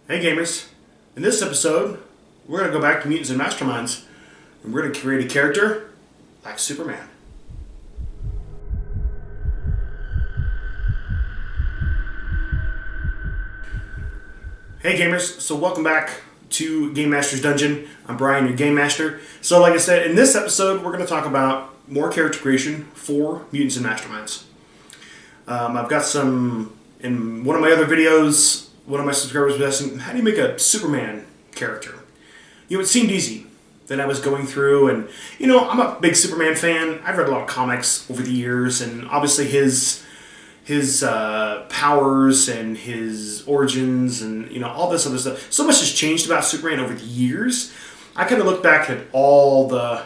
Hey gamers, in this episode, we're going to go back to Mutants and Masterminds, and we're going to create a character like Superman. Hey gamers, so welcome back to Game Master's Dungeon. I'm Brian, your Game Master. So like I said, in this episode, we're going to talk about more character creation for Mutants and Masterminds. I've got some, in one of my other videos, one of my subscribers was asking, how do you make a Superman character? You know, it seemed easy. Then I was going through and, I'm a big Superman fan. I've read a lot of comics over the years, and obviously his powers and his origins and, all this other stuff. So much has changed about Superman over the years. I kind of look back at all the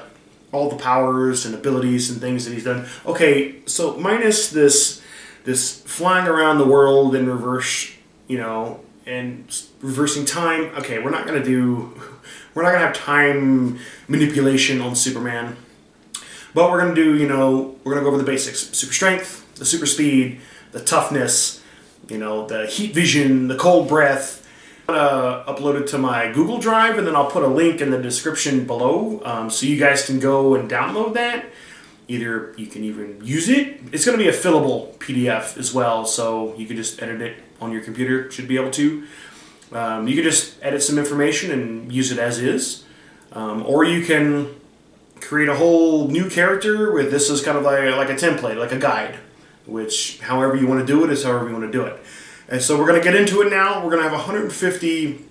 powers and abilities and things that he's done. Okay, so minus this flying around the world in reverse, and reversing time. Okay, we're not gonna have time manipulation on Superman, but we're gonna go over the basics: super strength, the super speed, the toughness, the heat vision, the cold breath. I'm gonna upload it to my Google Drive, and then I'll put a link in the description below, so you guys can go and download that. Either you can even use it. It's going to be a fillable PDF as well, so you can just edit it on your computer. Should be able to. You can just edit some information and use it as is, or you can create a whole new character with this as kind of like a template, like a guide. Which, however you want to do it, is however you want to do it. And so we're going to get into it now. We're going to have 150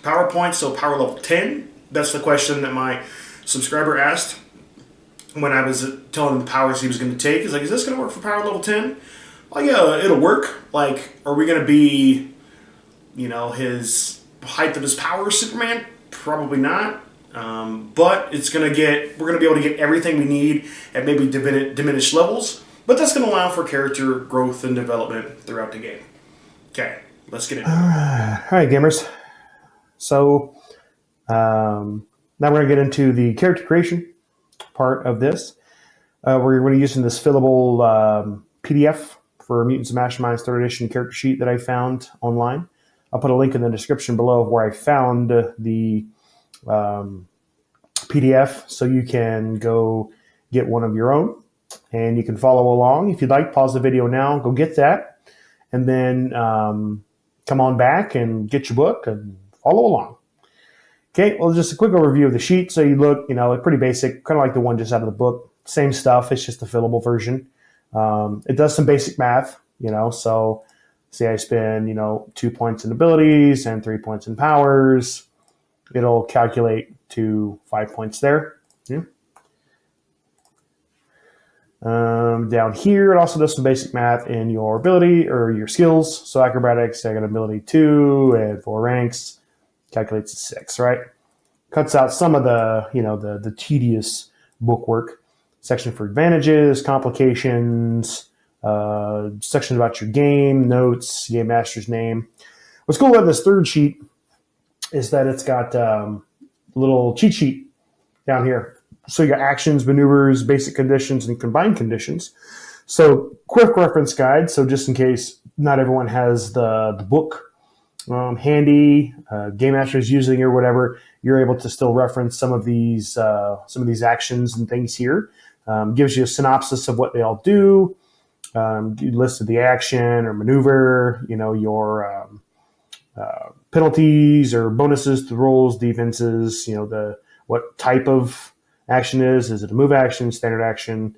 power points, so power level 10. That's the question that my subscriber asked when I was telling him the powers he was going to take. He's like, is this going to work for power level 10? Well, yeah, it'll work. Like, are we going to be, his height of his power Superman? Probably not. But we're going to be able to get everything we need at maybe diminished levels. But that's going to allow for character growth and development throughout the game. Okay, let's get into it. All right, gamers. So, now we're going to get into the character creation part of this. We're going to be using this fillable PDF for Mutants and Masterminds 3rd edition character sheet that I found online. I'll put a link in the description below of where I found the PDF, so you can go get one of your own, and you can follow along. If you'd like, pause the video now, go get that, and then come on back and get your book and follow along. Okay, well, just a quick overview of the sheet. So you look, pretty basic, kind of like the one just out of the book. Same stuff, it's just a fillable version. It does some basic math, so say I spend, 2 points in abilities and 3 points in powers. It'll calculate to 5 points there. Yeah. Down here, it also does some basic math in your ability or your skills. So acrobatics, I got ability 2 and 4 ranks. Calculates to 6, right? Cuts out some of the, the tedious bookwork. Section for advantages, complications, section about your game, notes, game master's name. What's cool about this third sheet is that it's got a little cheat sheet down here. So you got actions, maneuvers, basic conditions, and combined conditions. So quick reference guide. So just in case not everyone has the book handy, Game Master is using or whatever, you're able to still reference some of these actions and things here. Gives you a synopsis of what they all do. You listed the action or maneuver, your penalties or bonuses to rolls, defenses, what type of action is it a move action, standard action,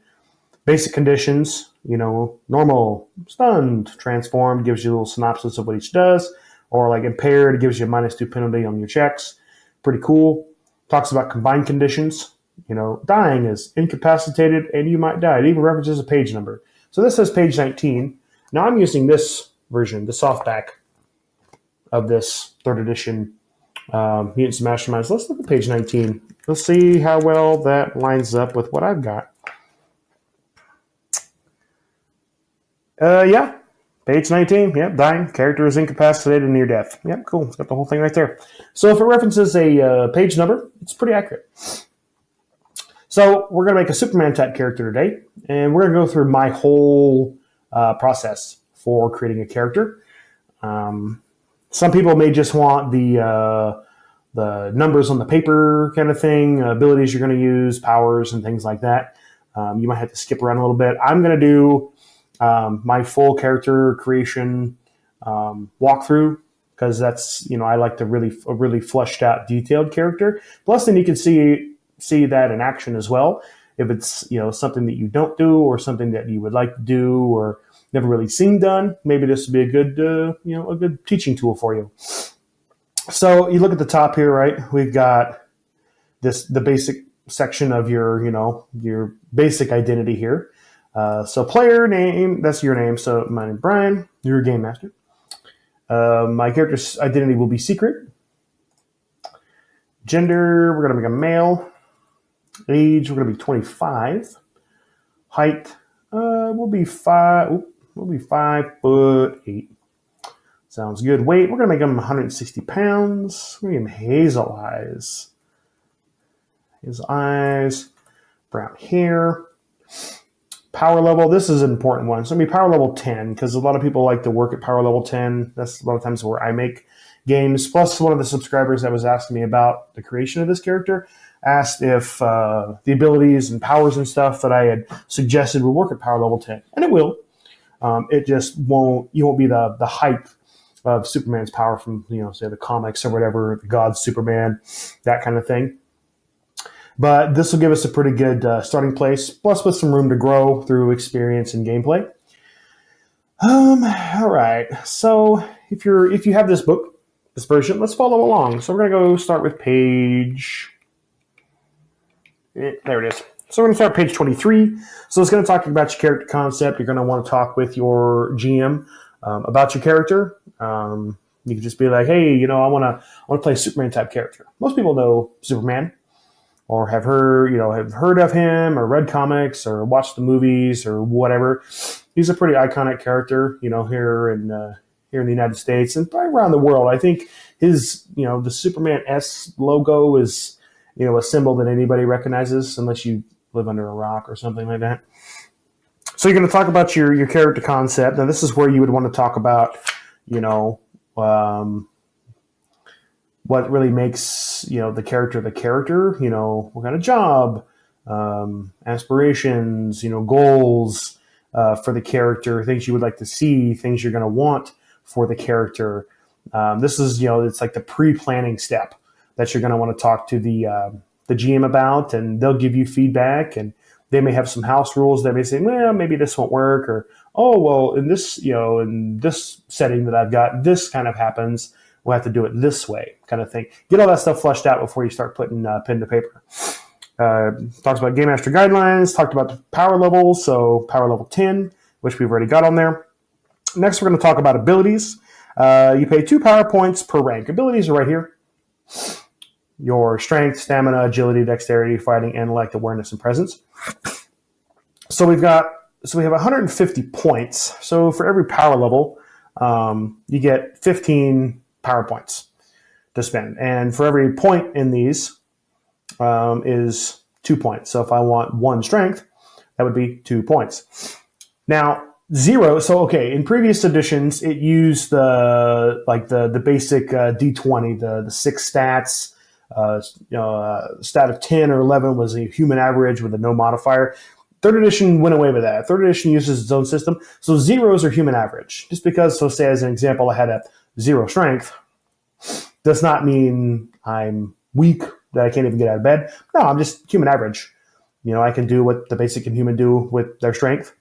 basic conditions, normal, stunned, transformed, gives you a little synopsis of what each does. Or like impaired, it gives you a -2 penalty on your checks. Pretty cool. Talks about combined conditions. Dying is incapacitated and you might die. It even references a page number. So this says page 19. Now I'm using this version, the softback of this 3rd edition Mutants and Masterminds. Let's look at page 19. Let's see how well that lines up with what I've got. Yeah. Page 19, yep, dying. Character is incapacitated near death. Yep, cool. It's got the whole thing right there. So if it references a page number, it's pretty accurate. So we're going to make a Superman type character today, and we're going to go through my whole process for creating a character. Some people may just want the numbers on the paper kind of thing, abilities you're going to use, powers, and things like that. You might have to skip around a little bit. I'm going to do my full character creation walkthrough because that's, I like a really fleshed out, detailed character. Plus, then you can see that in action as well. If it's something that you don't do or something that you would like to do or never really seen done, maybe this would be a good a good teaching tool for you. So you look at the top here, right? We've got the basic section of your basic identity here. So player name, that's your name. So my name is Brian. You're a game master. My character's identity will be secret. Gender, we're going to make a male. Age, we're going to be 25. Height, we'll be 5'8". Sounds good. Weight, we're going to make him 160 pounds. We're going to give him hazel eyes. His eyes, brown hair. Power level, this is an important one. So, power level 10, because a lot of people like to work at power level 10. That's a lot of times where I make games. Plus, one of the subscribers that was asking me about the creation of this character asked if the abilities and powers and stuff that I had suggested would work at power level 10. And it will. It just won't, you won't be the hype of Superman's power from, say the comics or whatever, the God Superman, that kind of thing. But this will give us a pretty good starting place, plus with some room to grow through experience and gameplay. All right. So if you have this book, this version, let's follow along. So we're going to go start with page. There it is. So we're going to start page 23. So it's going to talk about your character concept. You're going to want to talk with your GM about your character. You can just be like, hey, I want to play a Superman type character. Most people know Superman, or have heard of him, or read comics, or watched the movies, or whatever. He's a pretty iconic character, here in the United States and probably around the world. I think his, the Superman S logo is, a symbol that anybody recognizes, unless you live under a rock or something like that. So you're going to talk about your character concept. Now, this is where you would want to talk about, what really makes, the character, what kind of job, aspirations, goals for the character, things you would like to see, things you're going to want for the character. This is, it's like the pre-planning step that you're going to want to talk to the GM about, and they'll give you feedback, and they may have some house rules. They may say, well, maybe this won't work, or, oh, well, in this, in this setting that I've got, this kind of happens. We'll have to do it this way, kind of thing. Get all that stuff fleshed out before you start putting pen to paper. Talks about Game Master guidelines, talked about the power levels, so power level 10, which we've already got on there. Next, we're going to talk about abilities. You pay 2 power points per rank. Abilities are right here. Your strength, stamina, agility, dexterity, fighting, intellect, awareness, and presence. So we have 150 points. So for every power level, you get 15 power points to spend. And for every point in these is 2 points. So if I want 1 strength, that would be 2 points. Now, 0. So, okay, in previous editions, it used the basic D20, the 6 stats. Stat of 10 or 11 was a human average with a no modifier. 3rd edition went away with that. 3rd edition uses its own system. So zeros are human average. Just because, so say as an example, I had a 0 strength, does not mean I'm weak, that I can't even get out of bed. No, I'm just human average. I can do what the basic human do with their strength.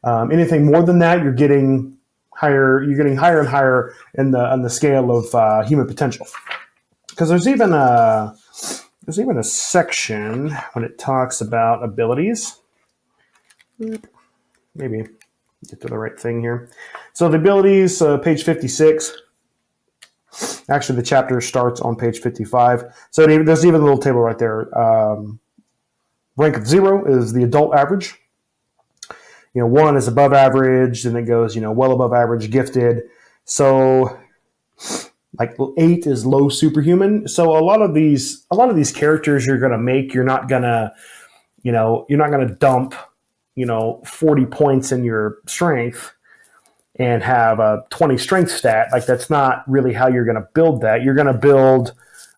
Anything more than that, you're getting higher. You're getting higher and higher on the scale of human potential. Because there's even a section when it talks about abilities. Maybe get to the right thing here. So the abilities, page 56. Actually, the chapter starts on page 55. So there's even a little table right there. Rank of 0 is the adult average. 1 is above average, and it goes, well above average, gifted. So like 8 is low superhuman. So a lot of these characters you're going to make, you're not going to dump, 40 points in your strength and have a 20 strength stat. Like, that's not really how you're going to build that. You're going to build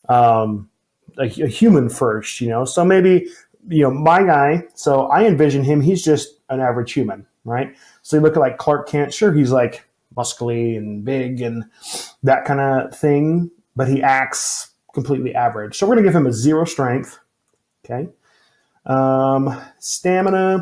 a human first, So maybe, my guy, so I envision him, he's just an average human, right? So you look at like Clark Kent, sure, he's like muscly and big and that kind of thing, but he acts completely average. So we're going to give him a 0 strength, okay? Stamina.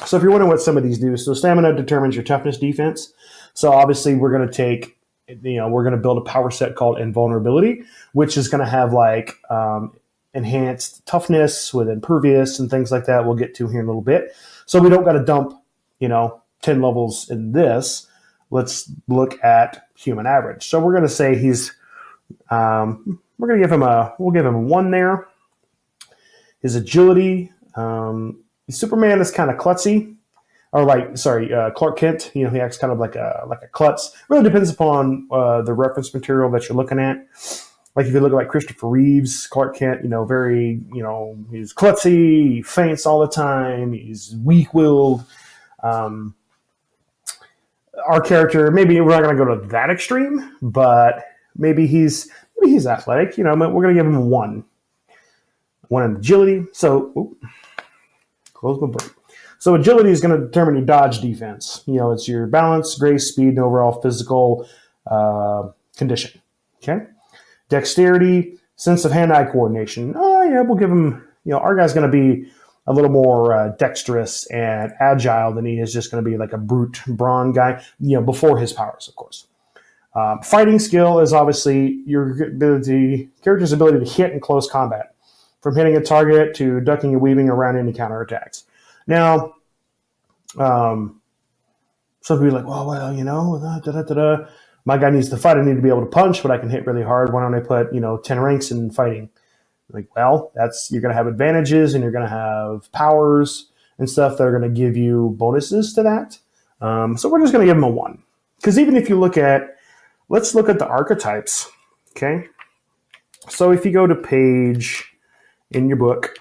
So if you're wondering what some of these do, so stamina determines your toughness defense. So obviously we're going to take, we're going to build a power set called Invulnerability, which is going to have like enhanced toughness with Impervious and things like that. We'll get to here in a little bit. So we don't got to dump, 10 levels in this. Let's look at human average. So we're going to say he's, we're going to give him we'll give him a 1 there. His agility, Superman is kind of klutzy, or Clark Kent. He acts kind of like a klutz. Really depends upon the reference material that you're looking at. Like if you look at like Christopher Reeves, Clark Kent, very, he's klutzy, he faints all the time, he's weak-willed. Our character, maybe we're not going to go to that extreme, but maybe he's athletic. We're going to give him a 1. 1 in agility. So, close my book. So agility is going to determine your dodge defense. It's your balance, grace, speed, and overall physical condition. Okay. Dexterity, sense of hand-eye coordination. Oh yeah, we'll give him. Our guy's going to be a little more dexterous and agile than he is just going to be like a brute brawn guy. Before his powers, of course. Fighting skill is obviously your character's ability to hit in close combat, from hitting a target to ducking and weaving around any counterattacks. Now, some people are like, well, my guy needs to fight. I need to be able to punch, but I can hit really hard. Why don't I put, 10 ranks in fighting? Like, well, you're going to have advantages and you're going to have powers and stuff that are going to give you bonuses to that. So we're just going to give him a 1. Because even if you let's look at the archetypes, okay? So if you go to page in your book,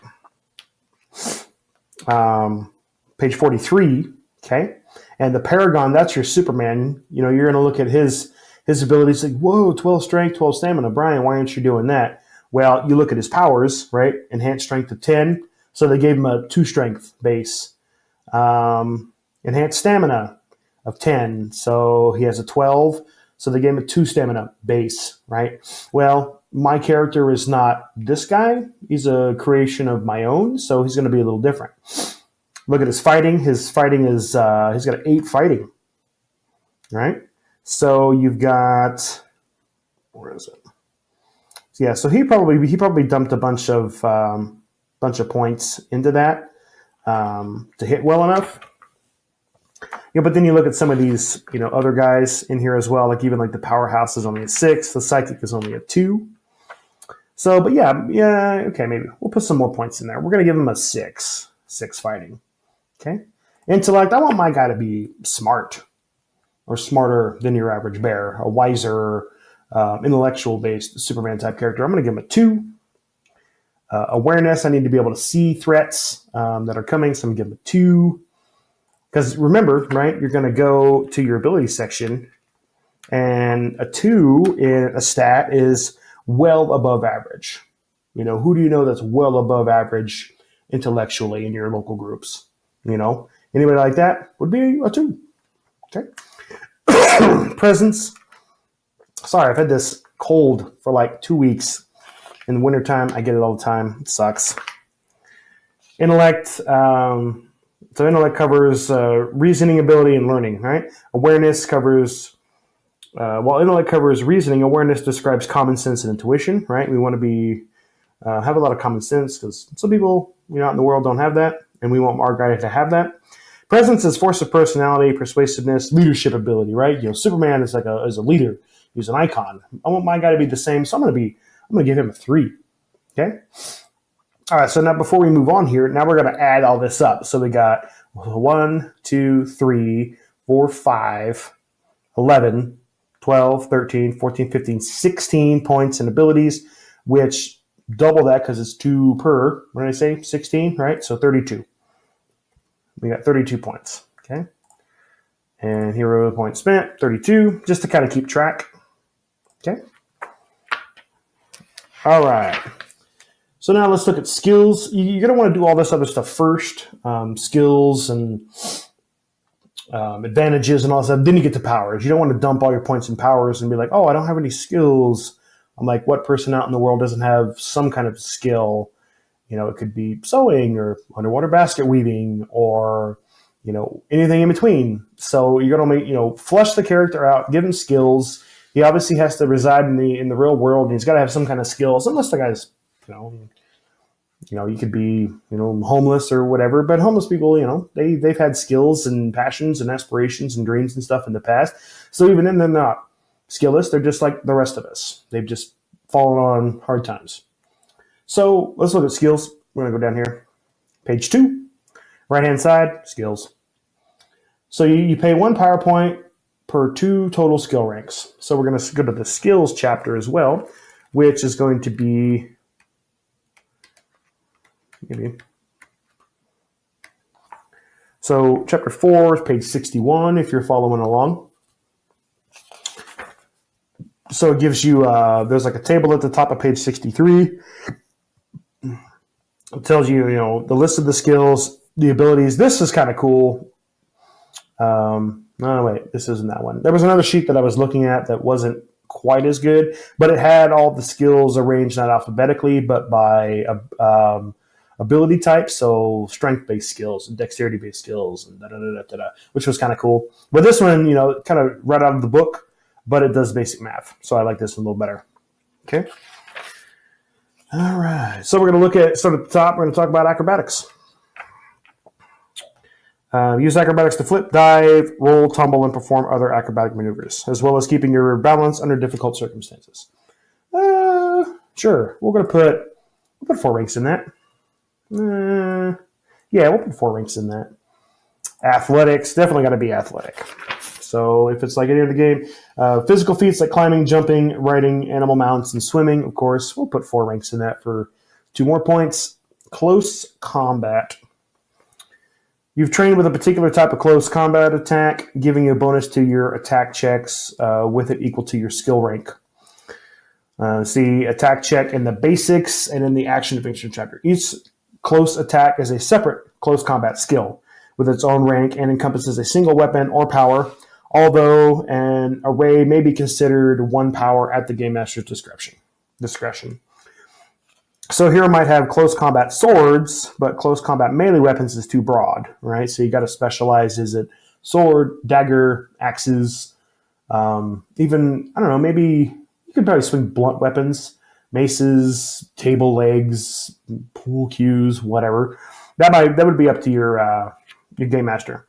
page 43, okay? And the Paragon, that's your Superman. You're going to look at his abilities like, whoa, 12 strength, 12 stamina. Brian, why aren't you doing that? Well, you look at his powers, right? Enhanced strength of 10. So they gave him a 2 strength base. Enhanced stamina of 10. So he has a 12. So they gave him a 2 stamina base, right? Well, my character is not this guy. He's a creation of my own. So he's going to be a little different. Look at his fighting. His fighting is, he's got 8 fighting, right? So you've got, where is it? Yeah, so he probably dumped a bunch of points into that to hit well enough. But then you look at some of these, other guys in here as well. Like even like the powerhouse is only a 6, the psychic is only a 2. So, but yeah, okay, maybe we'll put some more points in there. We're gonna give him a 6 fighting. Okay, intellect. I want my guy to be smart or smarter than your average bear, a wiser. Intellectual-based Superman type character. I'm going to give him a 2. Awareness, I need to be able to see threats that are coming, so I'm going to give him a 2. Because remember, right, you're going to go to your ability section, and a 2 in a stat is well above average. Who do you know that's well above average intellectually in your local groups? Anybody like that would be a 2. Okay. Presence. Sorry, I've had this cold for like 2 weeks. In the wintertime, I get it all the time. It sucks. Intellect. So intellect covers reasoning ability and learning, right? Awareness covers, while intellect covers reasoning, awareness describes common sense and intuition, right? We want to have a lot of common sense because some people out in the world don't have that, and we want our guy to have that. Presence is force of personality, persuasiveness, leadership ability, right? Superman is is a leader. He's an icon. I want my guy to be the same, so I'm going to give him a 3. Okay? All right, so now before we move on here, now we're going to add all this up. So we got 1, 2, 3, 4, 5, 11, 12, 13, 14, 15, 16 points and abilities, which double that because it's 2 per, what did I say? 16, right? So 32. We got 32 points. Okay? And hero points spent, 32, just to kind of keep track. Okay. All right. So now let's look at skills. You're going to want to do all this other stuff first. Skills and advantages and all that stuff. Then you get to powers. You don't want to dump all your points in powers and be like, oh, I don't have any skills. I'm like, what person out in the world doesn't have some kind of skill? You know, it could be sewing or underwater basket weaving or, you know, anything in between. So you're going to make, you know, flush the character out, give him skills. He obviously has to reside in the real world, and he's got to have some kind of skills, unless the guy's, you know, you could be, you know, homeless or whatever. But homeless people, you know, they've had skills and passions and aspirations and dreams and stuff in the past. So even then, they're not skillless. They're just like the rest of us. They've just fallen on hard times. So let's look at skills. We're going to go down here. Page 2, right-hand side, skills. So you pay 1 power point per 2 total skill ranks. So we're going to go to the skills chapter as well, which is going to be maybe. So chapter 4 is page 61 if you're following along. So it gives you, there's like a table at the top of page 63. It tells you, you know, the list of the skills, the abilities. This is kind of cool. No, wait, this isn't that one. There was another sheet that I was looking at that wasn't quite as good, but it had all the skills arranged not alphabetically, but by ability type. So strength-based skills and dexterity-based skills and which was kind of cool. But this one, you know, kind of right out of the book, but it does basic math. So I like this one a little better. Okay. All right. So we're going to look at, start at the top. We're going to talk about acrobatics. Use acrobatics to flip, dive, roll, tumble, and perform other acrobatic maneuvers, as well as keeping your balance under difficult circumstances. Sure. We're going to put 4 ranks in that. Yeah, we'll put 4 ranks in that. Athletics, definitely got to be athletic. So if it's like any other game, physical feats like climbing, jumping, riding animal mounts, and swimming, of course, we'll put 4 ranks in that for 2 more points. Close combat. You've trained with a particular type of close combat attack, giving you a bonus to your attack checks with it equal to your skill rank. See attack check in the basics and in the action adventure chapter. Each close attack is a separate close combat skill with its own rank and encompasses a single weapon or power, although an array may be considered 1 power at the game master's discretion. So here I might have close combat swords, but close combat melee weapons is too broad, right? So you got to specialize. Is it sword, dagger, axes? Even, I don't know, maybe you could probably swing blunt weapons, maces, table legs, pool cues, whatever. That would be up to your game master.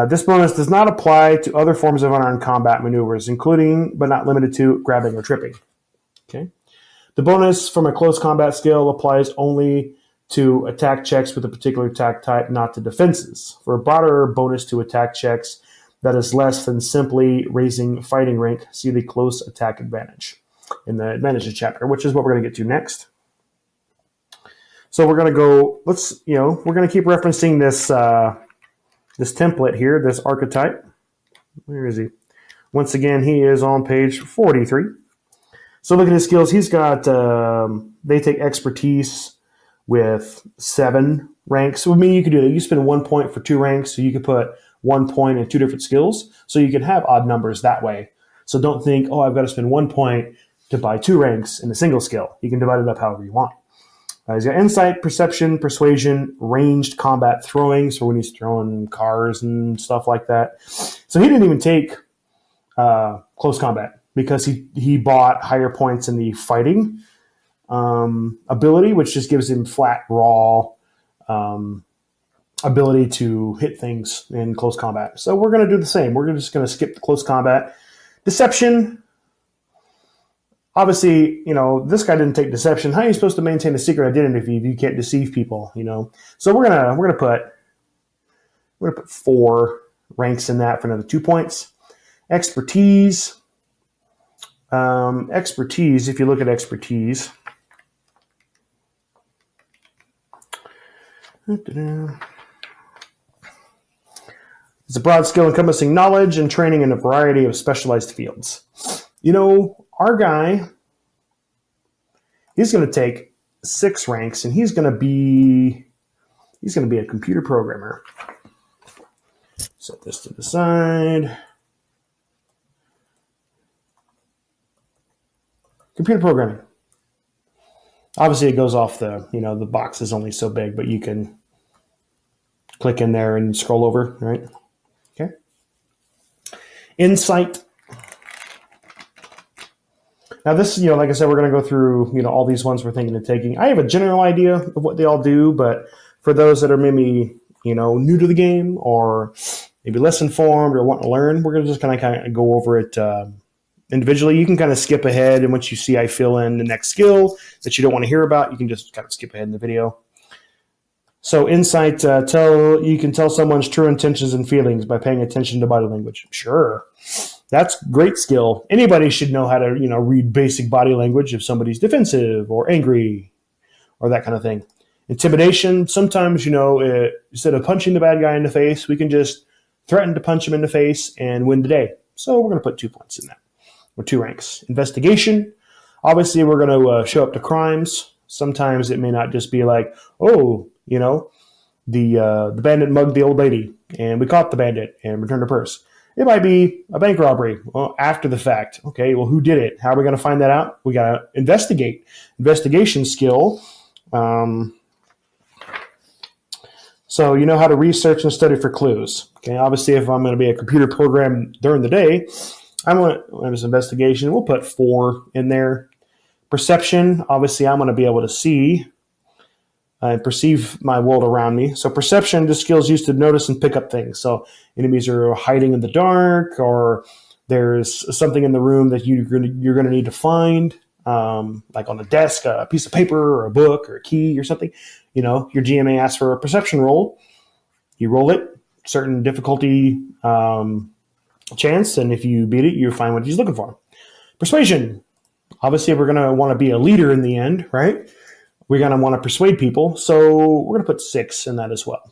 This bonus does not apply to other forms of unarmed combat maneuvers, including but not limited to grabbing or tripping. Okay. The bonus from a close combat skill applies only to attack checks with a particular attack type, not to defenses. For a broader bonus to attack checks that is less than simply raising fighting rank, see the close attack advantage in the advantages chapter, which is what we're going to get to next. So we're going to go, we're going to keep referencing this template here, this archetype. Where is he? Once again, he is on page 43. So look at his skills. He's got, they take expertise with 7 ranks. So with me, you could do that. You spend 1 point for 2 ranks, so you could put 1 point in 2 different skills. So you can have odd numbers that way. So don't think, oh, I've got to spend 1 point to buy 2 ranks in a single skill. You can divide it up however you want. He's got insight, perception, persuasion, ranged combat throwing, so when he's throwing cars and stuff like that. So he didn't even take close combat because he bought higher points in the fighting ability, which just gives him flat, raw ability to hit things in close combat. So we're going to do the same. We're just going to skip the close combat. Deception. Obviously, this guy didn't take deception. How are you supposed to maintain a secret identity if you can't deceive people? So we're gonna put 4 ranks in that for another 2 points. Expertise. Expertise. If you look at expertise, It's a broad skill encompassing knowledge and training in a variety of specialized fields. Our guy, he's going to take 6 ranks, and he's going to be a computer programmer. Set this to the side. Computer programming. Obviously, it goes off the box is only so big, but you can click in there and scroll over, right? Okay. Insight. Now this, like I said, we're going to go through, all these ones we're thinking of taking. I have a general idea of what they all do, but for those that are maybe, new to the game or maybe less informed or want to learn, we're going to just kind of go over it individually. You can kind of skip ahead, and once you see I fill in the next skill that you don't want to hear about, you can just kind of skip ahead in the video. So insight, you can tell someone's true intentions and feelings by paying attention to body language. Sure. That's great skill. Anybody should know how to, read basic body language if somebody's defensive or angry or that kind of thing. Intimidation, sometimes, instead of punching the bad guy in the face, we can just threaten to punch him in the face and win the day. So we're going to put 2 points in that, or 2 ranks. Investigation, obviously we're going to show up to crimes. Sometimes it may not just be like, the bandit mugged the old lady and we caught the bandit and returned her purse. It might be a bank robbery. Well, after the fact. Okay, well, who did it? How are we going to find that out? We got to investigate. Investigation skill. So you know how to research and study for clues. Okay, obviously if I'm going to be a computer program during the day, I want this investigation. We'll put 4 in there. Perception, obviously I'm going to be able to see and perceive my world around me. So perception, the skills used to notice and pick up things. So enemies are hiding in the dark, or there's something in the room that you're going to need to find, like on the desk, a piece of paper or a book or a key or something. Your GM may ask for a perception roll. You roll it, certain difficulty chance, and if you beat it, you find what he's looking for. Persuasion. Obviously, we're going to want to be a leader in the end, right? We're going to want to persuade people, so we're going to put 6 in that as well.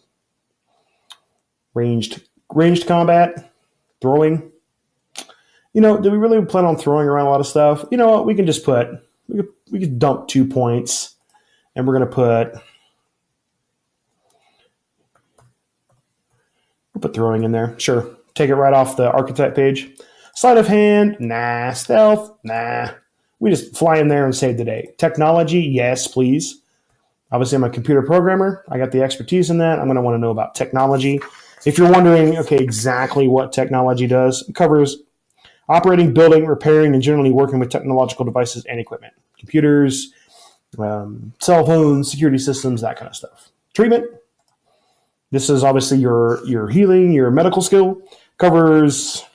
Ranged combat, throwing. Do we really plan on throwing around a lot of stuff? You know what? We can just we could dump 2 points, and we're going to we'll put throwing in there. Sure. Take it right off the archetype page. Sleight of hand, nah. Stealth, nah. We just fly in there and save the day. Technology, yes, please. Obviously, I'm a computer programmer. I got the expertise in that. I'm going to want to know about technology. If you're wondering, exactly what technology does, it covers operating, building, repairing, and generally working with technological devices and equipment. Computers, cell phones, security systems, that kind of stuff. Treatment. This is obviously your healing, your medical skill. Covers,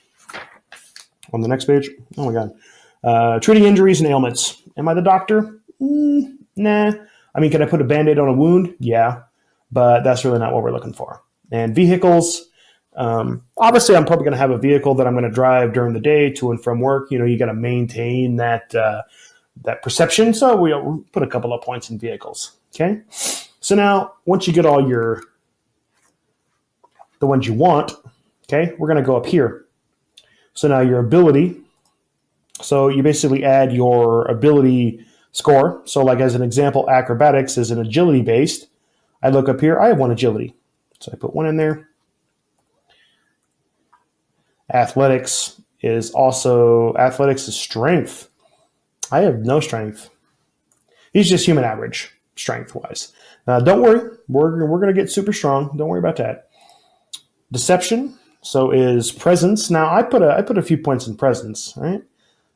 on the next page, oh my God, treating injuries and ailments. Am I the doctor? Nah. I mean, can I put a Band-Aid on a wound? Yeah, but that's really not what we're looking for. And vehicles, obviously I'm probably going to have a vehicle that I'm going to drive during the day to and from work. You got to maintain that perception. So we'll put a couple of points in vehicles. Okay. So now once you get all the ones you want, okay, we're going to go up here. So now your ability. So you basically add your ability score. So like as an example, acrobatics is an agility based. I look up here, I have 1 agility. So I put 1 in there. Athletics is strength. I have no strength. He's just human average, strength wise. Don't worry, we're going to get super strong. Don't worry about that. Deception, so is presence. Now I put a few points in presence, right?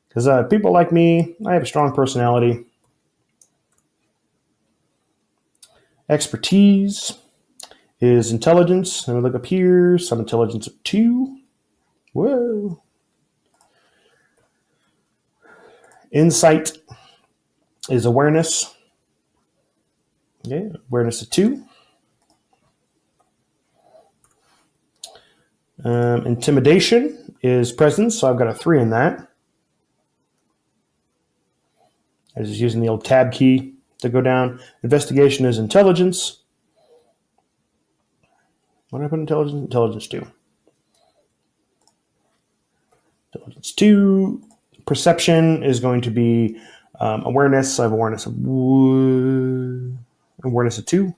Because people like me, I have a strong personality. Expertise is intelligence. Let me look up here. Some intelligence of 2. Whoa. Insight is awareness. Yeah, awareness of 2. Intimidation is presence, so I've got a 3 in that. I was just using the old tab key to go down. Investigation is intelligence. What did I put intelligence? Intelligence 2. Intelligence 2. Perception is going to be awareness. So I have awareness of 2.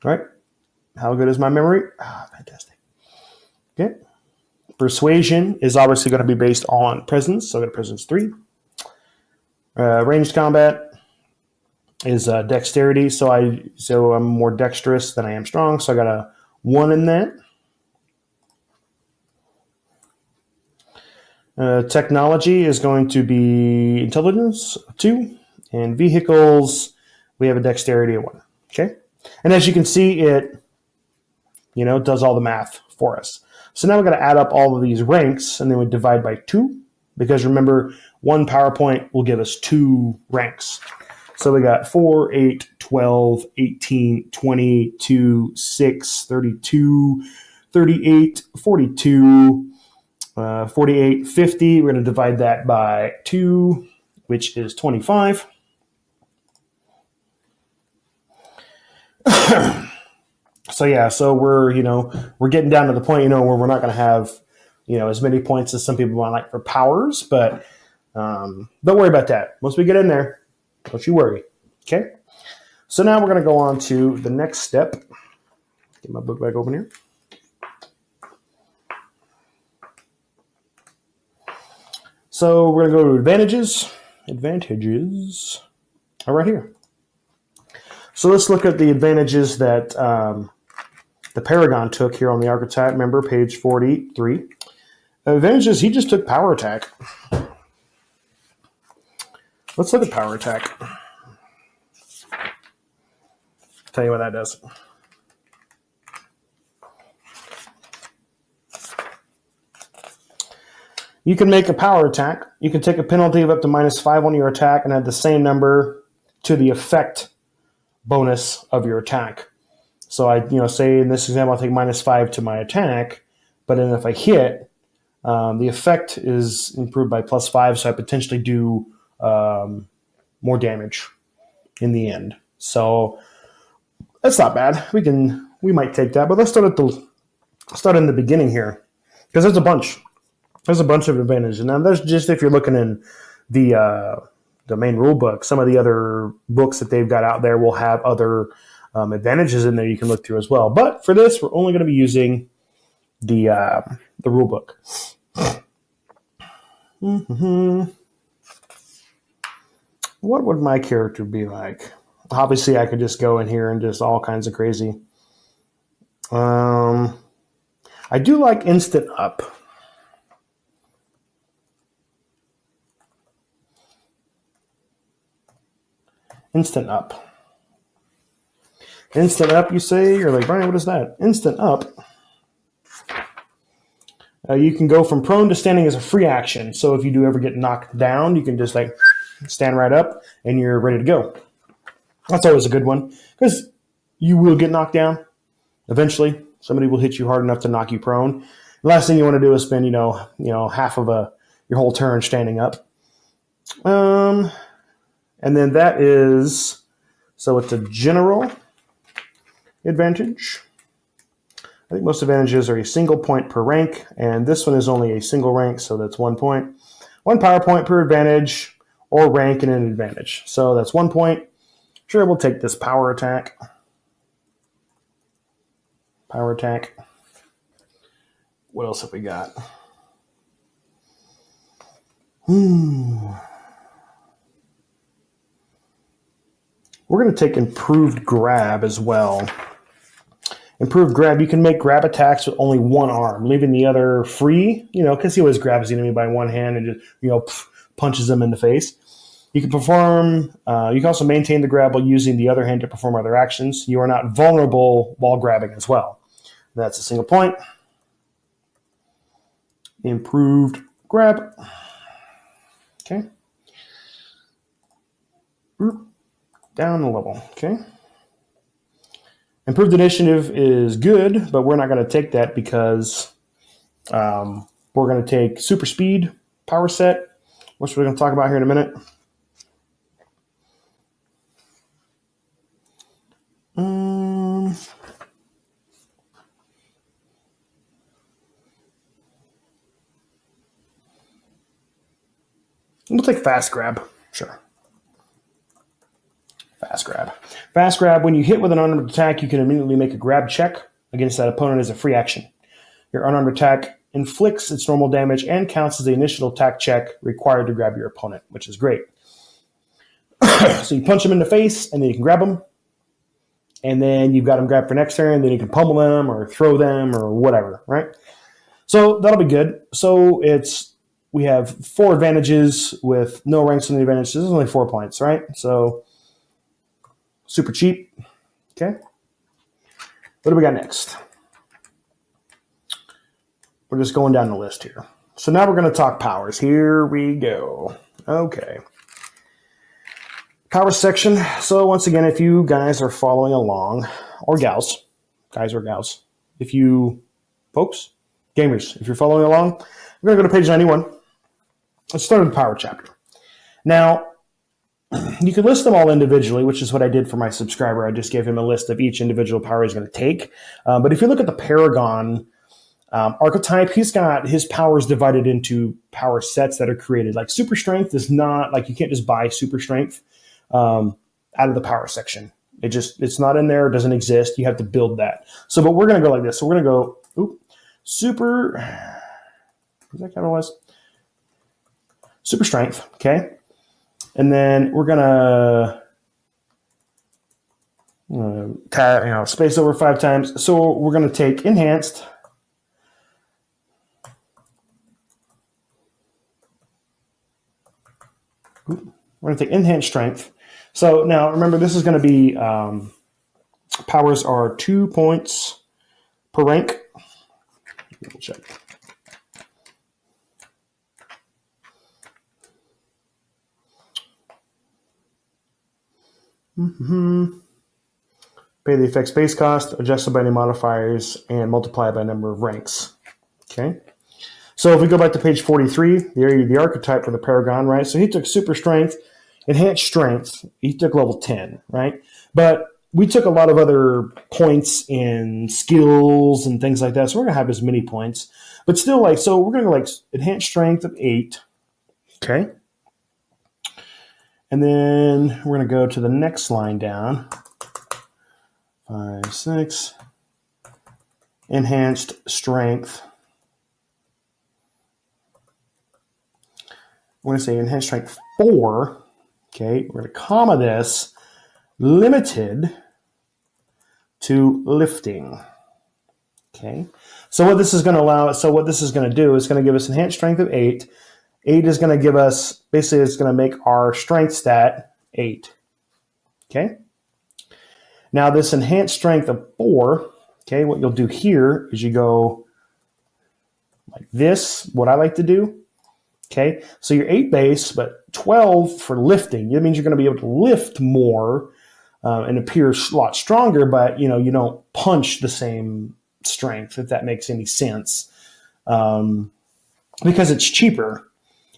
All right. How good is my memory? Fantastic. Okay. Persuasion is obviously going to be based on presence. So I got a presence 3. Ranged combat is dexterity. So I'm more dexterous than I am strong. So I got a 1 in that. Technology is going to be intelligence 2, and vehicles we have a dexterity of 1. Okay, and as you can see, it does all the math for us. So now we're going to add up all of these ranks, and then we divide by 2, because remember, 1 PowerPoint will give us 2 ranks. So we got 4, 8, 12, 18, 22, 6, 32, 38, 42. 48, 50. We're going to divide that by 2, which is 25. So we're getting down to the point, where we're not going to have, as many points as some people want like for powers, but don't worry about that. Once we get in there, don't you worry. Okay. So now we're going to go on to the next step. Get my book back open here. So we're going to go to advantages. Advantages are right here. So let's look at the advantages that the Paragon took here on the archetype. Remember, page 43. Advantages, he just took power attack. Let's look at power attack. Tell you what that does. You can make a power attack. You can take a penalty of up to -5 on your attack and add the same number to the effect bonus of your attack. So I, say in this example, I take -5 to my attack, but then if I hit, the effect is improved by +5, so I potentially do more damage in the end. So that's not bad. We might take that, but let's start in the beginning here, because there's a bunch. There's a bunch of advantages. Now, there's just, if you're looking in the main rule book, some of the other books that they've got out there will have other advantages in there you can look through as well. But for this, we're only going to be using the rule book. What would my character be like? Obviously, I could just go in here and just all kinds of crazy. I do like instant up. Instant up. Instant up, you say? You're like, Brian, what is that? Instant up. You can go from prone to standing as a free action. So if you do ever get knocked down, you can just stand right up and you're ready to go. That's always a good one, because you will get knocked down. Eventually, somebody will hit you hard enough to knock you prone. The last thing you want to do is spend, half of your whole turn standing up. And then that is, so it's a general advantage. I think most advantages are a single point per rank, and this one is only a single rank, so that's 1 point. 1 power point per advantage or rank and an advantage. So that's 1 point. Sure, we'll take this power attack. Power attack. What else have we got? We're going to take improved grab as well. Improved grab, you can make grab attacks with only one arm, leaving the other free, because he always grabs the enemy by one hand and just, punches them in the face. You can you can also maintain the grab while using the other hand to perform other actions. You are not vulnerable while grabbing as well. That's a single point. Improved grab. Okay. Down a level. Okay. Improved initiative is good, but we're not going to take that because we're going to take super speed, power set, which we're going to talk about here in a minute. We'll take fast grab. Sure. Fast grab. Fast grab, when you hit with an unarmed attack, you can immediately make a grab check against that opponent as a free action. Your unarmed attack inflicts its normal damage and counts as the initial attack check required to grab your opponent, which is great. So you punch them in the face, and then you can grab them. And then you've got them grabbed for next turn, and then you can pummel them or throw them or whatever, right? So that'll be good. So we have 4 advantages with no ranks on the advantage. This is only 4 points, right? So super cheap. Okay. What do we got next? We're just going down the list here. So now we're going to talk powers. Here we go. Okay. Power section. So once again, if you guys are following along, or gals, guys or gals, if you folks, gamers, if you're following along, we're going to go to page 91. Let's start with the power chapter. Now, you can list them all individually, which is what I did for my subscriber. I just gave him a list of each individual power he's going to take. But if you look at the Paragon archetype, he's got his powers divided into power sets that are created. Like super strength is not, like you can't just buy super strength out of the power section. It's not in there. It doesn't exist. You have to build that. So, but we're going to go like this. So we're going to go, super, is that kind of was? Super strength, okay? And then we're going to space over 5 times. So we're going to take enhanced. We're going to take enhanced strength. So now remember, this is going to be powers are 2 points per rank. Double check. Pay the effect's base cost, adjusted by any modifiers, and multiply by number of ranks. Okay. So if we go back to page 43, the archetype for the Paragon, right? So he took super strength, enhanced strength. He took level 10, right? But we took a lot of other points in skills and things like that. So we're going to have as many points. But still, so we're going to go enhanced strength of 8. Okay. And then we're going to go to the next line down. 5, 6. Enhanced strength. We're going to say enhanced strength 4. Okay. We're going to comma this. Limited to lifting. Okay. So what this is going to do is going to give us enhanced strength of 8. 8 is going to give us, basically it's going to make our strength stat 8. Okay. Now this enhanced strength of 4, okay, what you'll do here is you go like this, what I like to do. Okay. So you're 8 base, but 12 for lifting. That means you're going to be able to lift more and appear a lot stronger, but you don't punch the same strength, if that makes any sense. Because it's cheaper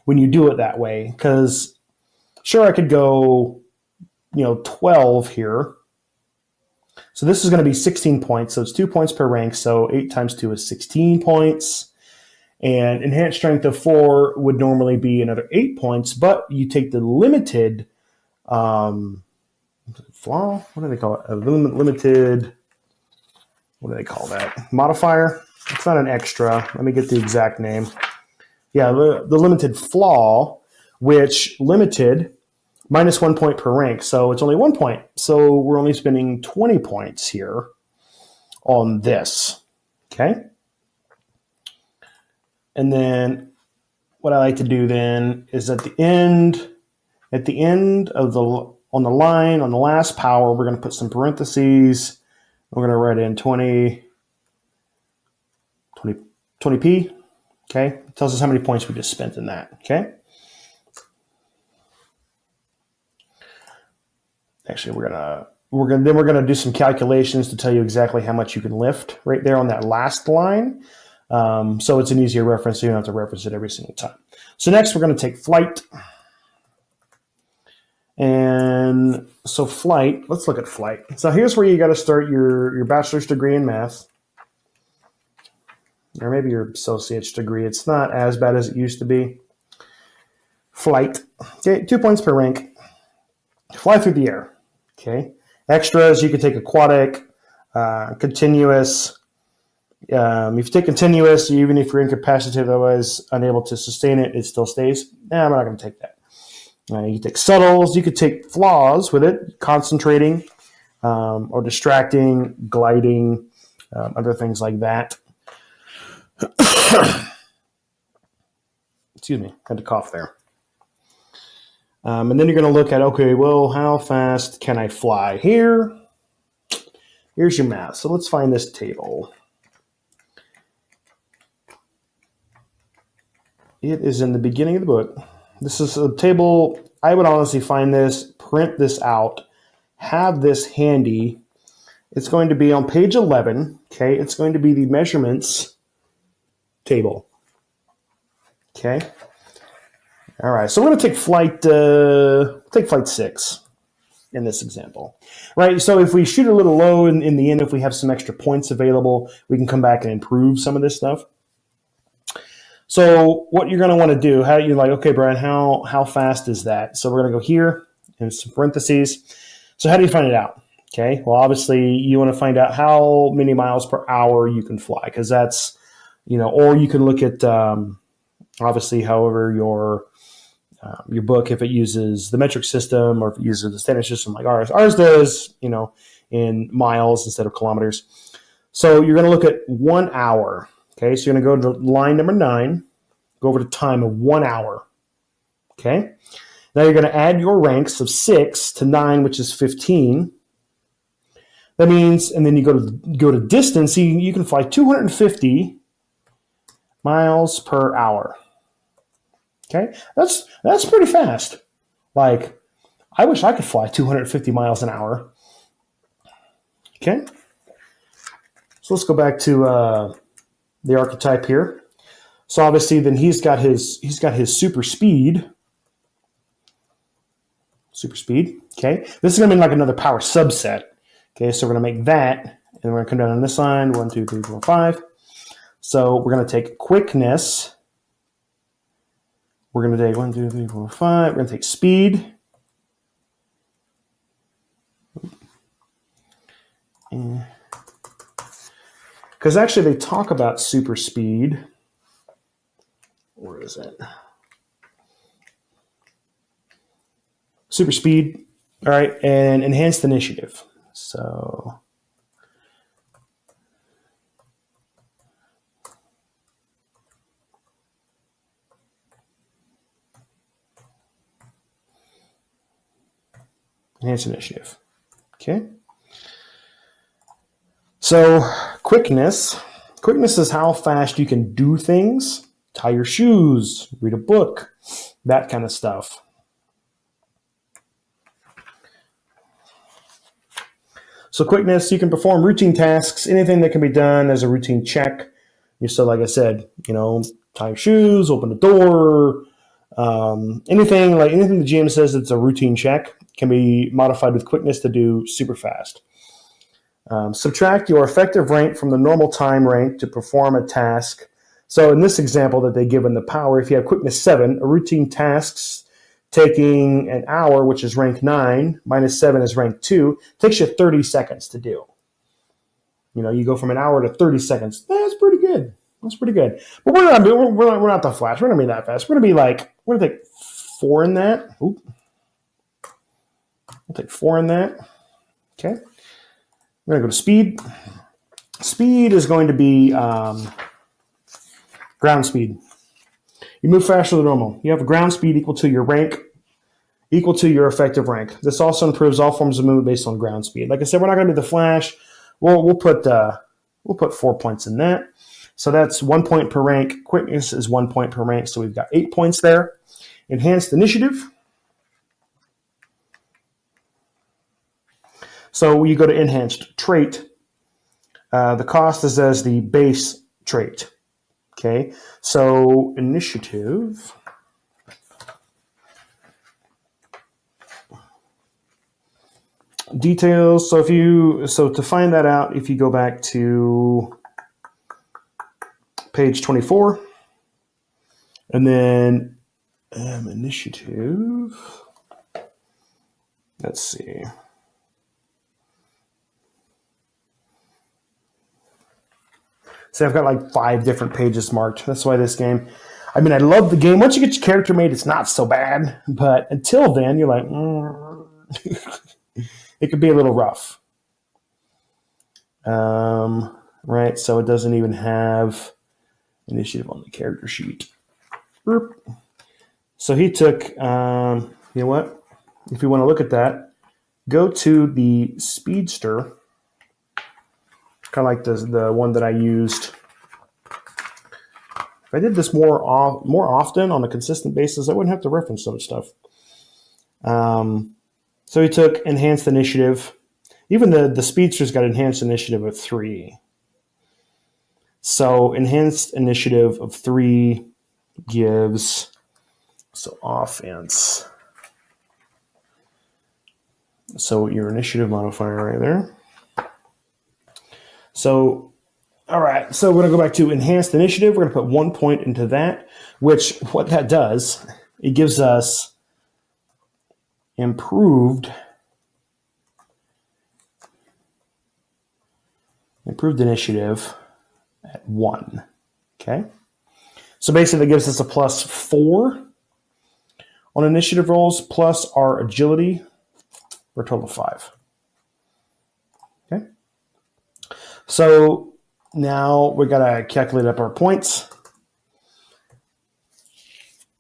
when you do it that way. Because sure, I could go, 12 here. So this is going to be 16 points. So it's 2 points per rank. So 8 times 2 is 16 points. And enhanced strength of 4 would normally be another 8 points. But you take the limited flaw. What do they call it? A limited. What do they call that? Modifier. It's not an extra. Let me get the exact name. Yeah, the limited flaw, which limited minus 1 point per rank. So it's only 1 point. So we're only spending 20 points here on this. Okay. And then what I like to do then is at the end of on the line, on the last power, we're going to put some parentheses. We're going to write in 20p. Okay, it tells us how many points we just spent in that. Okay. Actually, we're gonna do some calculations to tell you exactly how much you can lift right there on that last line. So it's an easier reference, so you don't have to reference it every single time. So next, we're going to take flight. And so flight, let's look at flight. So here's where you got to start your bachelor's degree in math. Or maybe your associate's degree. It's not as bad as it used to be. flight. Okay, 2 points per rank. Fly through the air. Okay. Extras, you could take aquatic, continuous. If you take continuous, even if you're incapacitated, otherwise unable to sustain it, it still stays. I'm not going to take that. You can take subtles. You could take flaws with it, concentrating or distracting, gliding, other things like that. Excuse me, had to cough there. And then you're going to look at, okay, well, how fast can I fly? Here's your math. So let's find this table. It is in the beginning of the book. This is a table. I would honestly find this, print this out, have this handy. It's going to be on page 11. Okay, it's going to be the measurements table. Okay. All right, so we're going to take flight 6 in this example, right? So if we shoot a little low in the end, if we have some extra points available, we can come back and improve some of this stuff. So what you're going to want to do, how you're like, okay, Brian, how fast is that? So we're going to go here in some parentheses. So how do you find it out? Okay, well, obviously you want to find out how many miles per hour you can fly, because that's, or you can look at obviously, however your book, if it uses the metric system or if it uses the standard system like ours. Ours does, in miles instead of kilometers. So you're going to look at 1 hour. Okay, so you're going to go to line number 9, go over to time of 1 hour. Okay, now you're going to add your ranks of 6 to 9, which is 15. That means, and then you go to distance. You can fly 250 miles per hour. Okay, that's pretty fast. Like, I wish I could fly 250 miles an hour. Okay, so let's go back to the archetype here. So obviously, then he's got his super speed. Super speed. Okay, this is going to be like another power subset. Okay, so we're going to make that, and we're going to come down on this line. 1, 2, 3, 4, 5. So we're going to take quickness. We're going to take 1, 2, 3, 4, 5. We're going to take speed. Because actually they talk about super speed. Where is it? Super speed. All right. And enhanced initiative. So enhanced initiative. Okay. So quickness. Quickness is how fast you can do things, tie your shoes, read a book, that kind of stuff. So quickness, you can perform routine tasks, anything that can be done as a routine check. So like I said, tie your shoes, open the door, anything the GM says it's a routine check can be modified with quickness to do super fast. Subtract your effective rank from the normal time rank to perform a task. So in this example that they give in the power, if you have quickness 7, a routine tasks taking an hour, which is rank 9, minus 7 is rank 2, takes you 30 seconds to do. You go from an hour to 30 seconds. That's pretty good. That's pretty good. But we're not the Flash. We're not going to be that fast. We're going to take 4 in that. Oop. We'll take 4 in that. Okay. We're going to go to speed. Speed is going to be ground speed. You move faster than normal. You have a ground speed equal to your rank, equal to your effective rank. This also improves all forms of movement based on ground speed. Like I said, we're not going to be the Flash. We'll put 4 points in that. So that's 1 point per rank. Quickness is 1 point per rank. So we've got 8 points there. Enhanced initiative. So you go to enhanced trait. The cost is as the base trait. Okay, so initiative. Details. So to find that out, if you go back to page 24, and then Initiative. Let's see. So I've got like 5 different pages marked. That's why this game. I mean, I love the game. Once you get your character made, it's not so bad. But until then, you're like, it could be a little rough. Right, so it doesn't even have initiative on the character sheet. So he took, you know what? If you want to look at that, go to the Speedster. Kind of like the one that I used. If I did this more often on a consistent basis, I wouldn't have to reference so much stuff. So he took enhanced initiative. Even the Speedster's got enhanced initiative of 3. So enhanced initiative of 3 gives offense. So your initiative modifier right there. So, all right. So we're going to go back to enhanced initiative. We're going to put 1 point into that, which what that does, it gives us improved initiative at 1. Okay. So basically it gives us a +4 on initiative rolls plus our agility for a total of 5. Okay. So now we got to calculate up our points.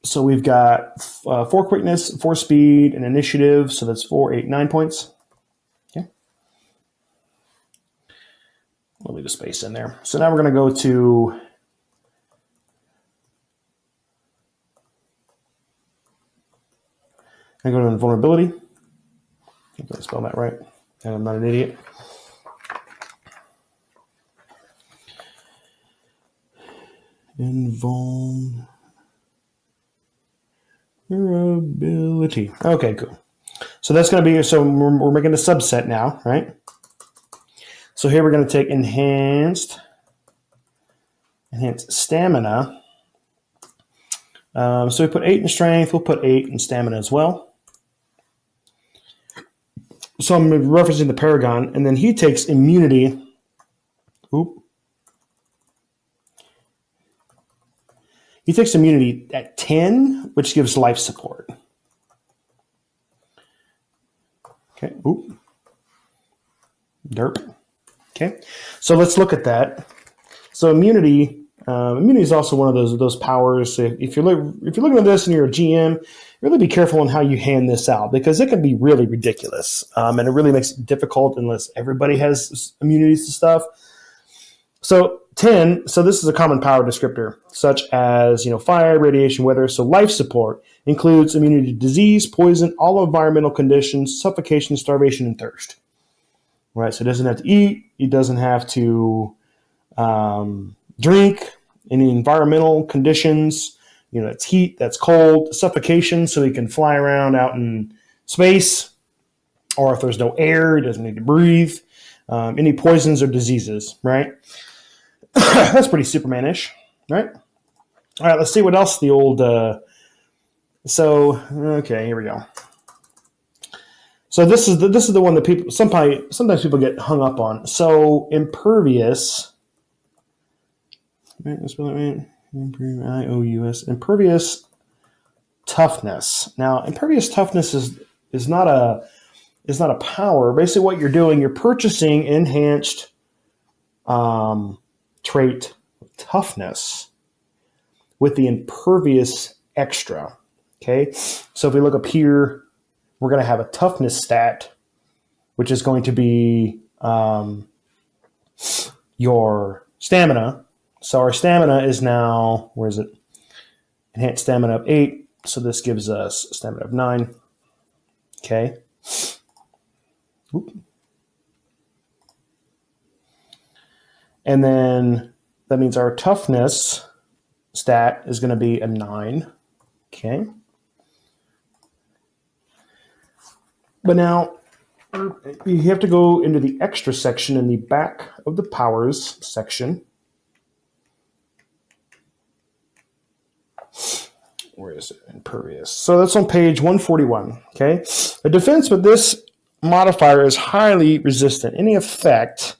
So we've got 4 quickness, 4 speed, and initiative. So that's 4, 8, 9 points. Okay. We'll leave a space in there. So now we're going to go to invulnerability. I think I spelled that right. And I'm not an idiot. Invulnerability. Okay, cool. So that's going to be, so we're making a subset now, right? So here we're going to take enhanced stamina. So we put 8 in strength. We'll put 8 in stamina as well. So I'm referencing the Paragon, and then he takes immunity. He takes immunity at 10, which gives life support. Okay. Derp. Okay. So let's look at that. So immunity is also one of those powers. If you're looking at this and you're a GM, really be careful on how you hand this out because it can be really ridiculous, and it really makes it difficult unless everybody has immunities to stuff. So 10. So this is a common power descriptor, such as fire, radiation, weather. So life support includes immunity to disease, poison, all environmental conditions, suffocation, starvation, and thirst. Right. So it doesn't have to eat. It doesn't have to drink. Any environmental conditions. It's heat, that's cold, suffocation, so he can fly around out in space. Or if there's no air, he doesn't need to breathe. Any poisons or diseases, right? That's pretty Superman-ish, right? All right, let's see what else the old... okay, here we go. So this is the one that people sometimes people get hung up on. So impervious... Right, let's spell that right. IOUS. Impervious Toughness. Now, Impervious Toughness is not a power. Basically, what you're doing, you're purchasing enhanced trait Toughness with the Impervious extra. Okay, so if we look up here, we're going to have a Toughness stat, which is going to be your stamina. So our stamina is now, where is it? Enhanced stamina of 8. So this gives us stamina of 9. Okay. And then that means our toughness stat is going to be a 9. Okay. But now you have to go into the extra section in the back of the powers section. where is it? Impervious. So that's on page 141. Okay. A defense with this modifier is highly resistant. Any effect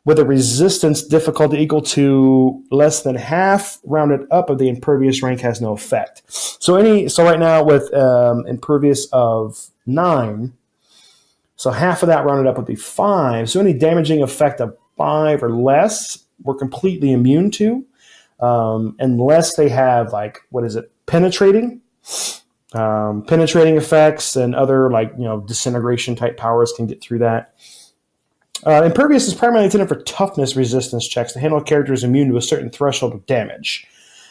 with a resistance difficulty equal to less than half rounded up of the impervious rank has no effect. So right now with impervious of 9, so half of that rounded up would be 5. So any damaging effect of 5 or less, we're completely immune to, unless they have penetrating effects and other disintegration type powers can get through that. Impervious is primarily intended for toughness resistance checks to handle characters immune to a certain threshold of damage,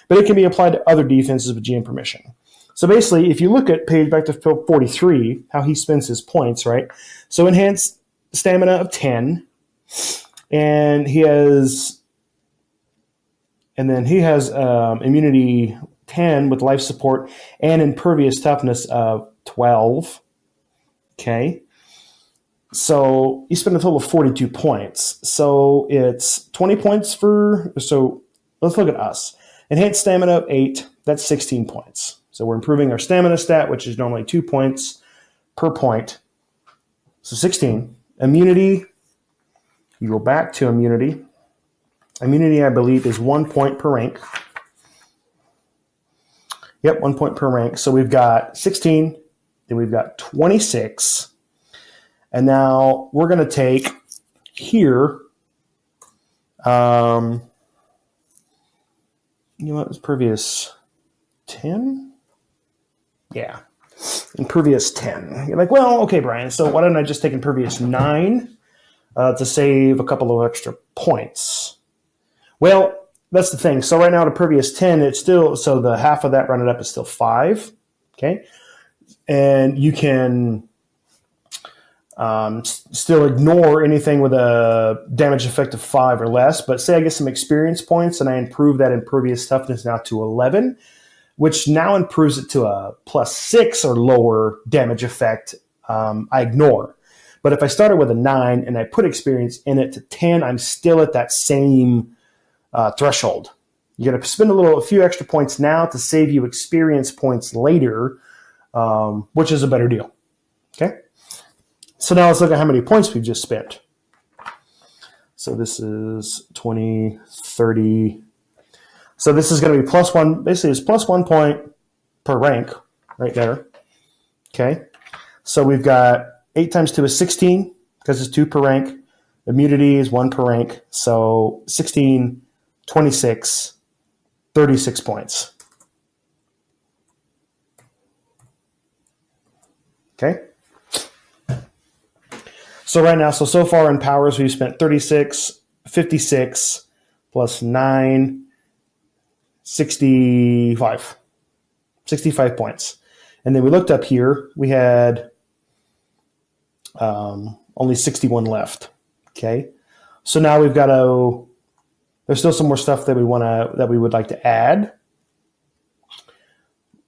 but it can be applied to other defenses with GM permission. So basically, if you look at back to 43, how he spends his points, right? So enhanced stamina of 10, and he has immunity 10 with life support and impervious toughness of 12. Okay. So you spend a total of 42 points. So it's 20 points so let's look at us. Enhanced stamina of 8, that's 16 points. So we're improving our stamina stat, which is normally 2 points per point. So 16. Immunity, you go back to immunity. Immunity, I believe, is 1 point per rank. Yep, 1 point per rank. So we've got 16, then we've got 26. And now we're going to take here, impervious 10? Yeah, impervious 10. You're like, well, okay, Brian, so why don't I just take impervious 9 to save a couple of extra points? Well, that's the thing. So right now at impervious 10, it's still, so the half of that rounded up is still 5, okay? And you can still ignore anything with a damage effect of 5 or less, but say I get some experience points and I improve that impervious toughness now to 11, which now improves it to a +6 or lower damage effect, I ignore. But if I started with a 9 and I put experience in it to 10, I'm still at that same threshold. You're going to spend a few extra points now to save you experience points later, which is a better deal. Okay? So now let's look at how many points we've just spent. So this is 20, 30. So this is going to be +1. Basically, it's +1 point per rank right there. Okay. So we've got 8 times 2 is 16 because it's 2 per rank. Immunity is 1 per rank. So 16, 26, 36 points. Okay. So right now, so far in powers, we've spent 36, 56, plus 9, 65. 65 points. And then we looked up here, we had only 61 left. Okay. So now we've got there's still some more stuff that we would like to add.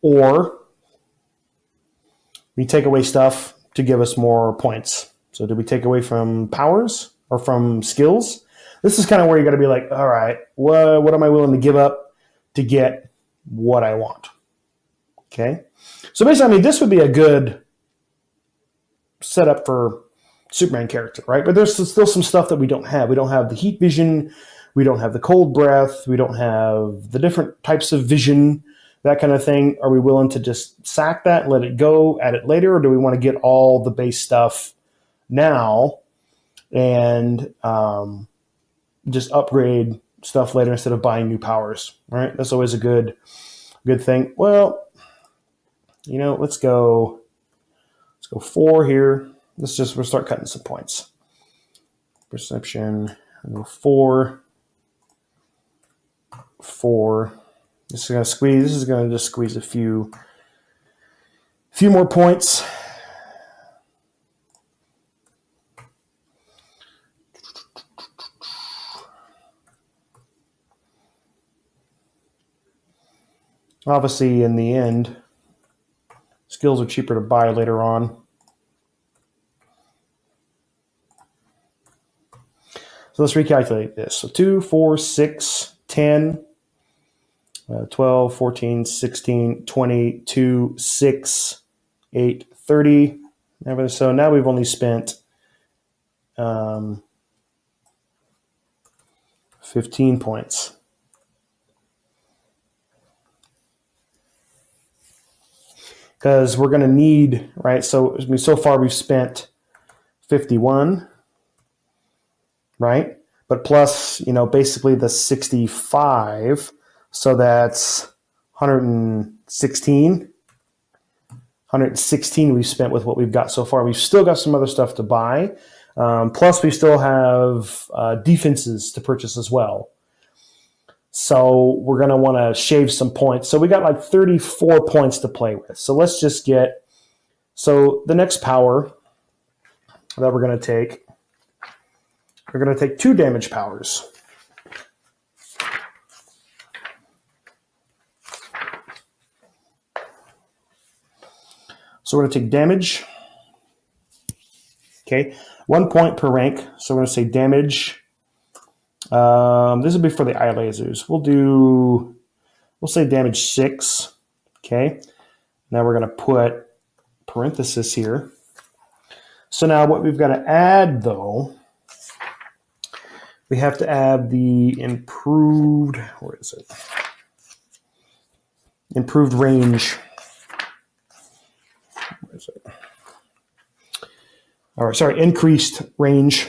Or we take away stuff to give us more points. So did we take away from powers or from skills? This is kind of where you got to be like, all right, what am I willing to give up to get what I want? Okay. So basically, I mean, this would be a good setup for Superman character, right? But there's still some stuff that we don't have. We don't have the heat vision. We don't have the cold breath. We don't have the different types of vision, that kind of thing. Are we willing to just sack that and let it go, add it later? Or do we want to get all the base stuff now and just upgrade stuff later instead of buying new powers, right? That's always a good thing. Well, let's go 4 here. We'll start cutting some points. Perception, I'll go 4. This is gonna just squeeze a few more points. Obviously, in the end, skills are cheaper to buy later on. So let's recalculate this. So 2, 4, 6, 10. 12, 14, 16, 20, 2, 6, 8, 30. So now we've only spent 15 points. Because we're going to need, right? So far we've spent 51, right? But plus, basically the 65. So that's 116. 116 we've spent with what we've got so far. We've still got some other stuff to buy. Plus, we still have defenses to purchase as well. So we're going to want to shave some points. So we got like 34 points to play with. So let's just get, so the next power that we're going to take, we're going to take 2 damage powers. So we're going to take damage. Okay, 1 point per rank. So we're going to say damage. This will be for the eye lasers. We'll say damage 6. Okay. Now we're going to put parenthesis here. So now what we've got to add, though, we have to add the improved, where is it? Improved range. Where is it? All right, sorry, increased range.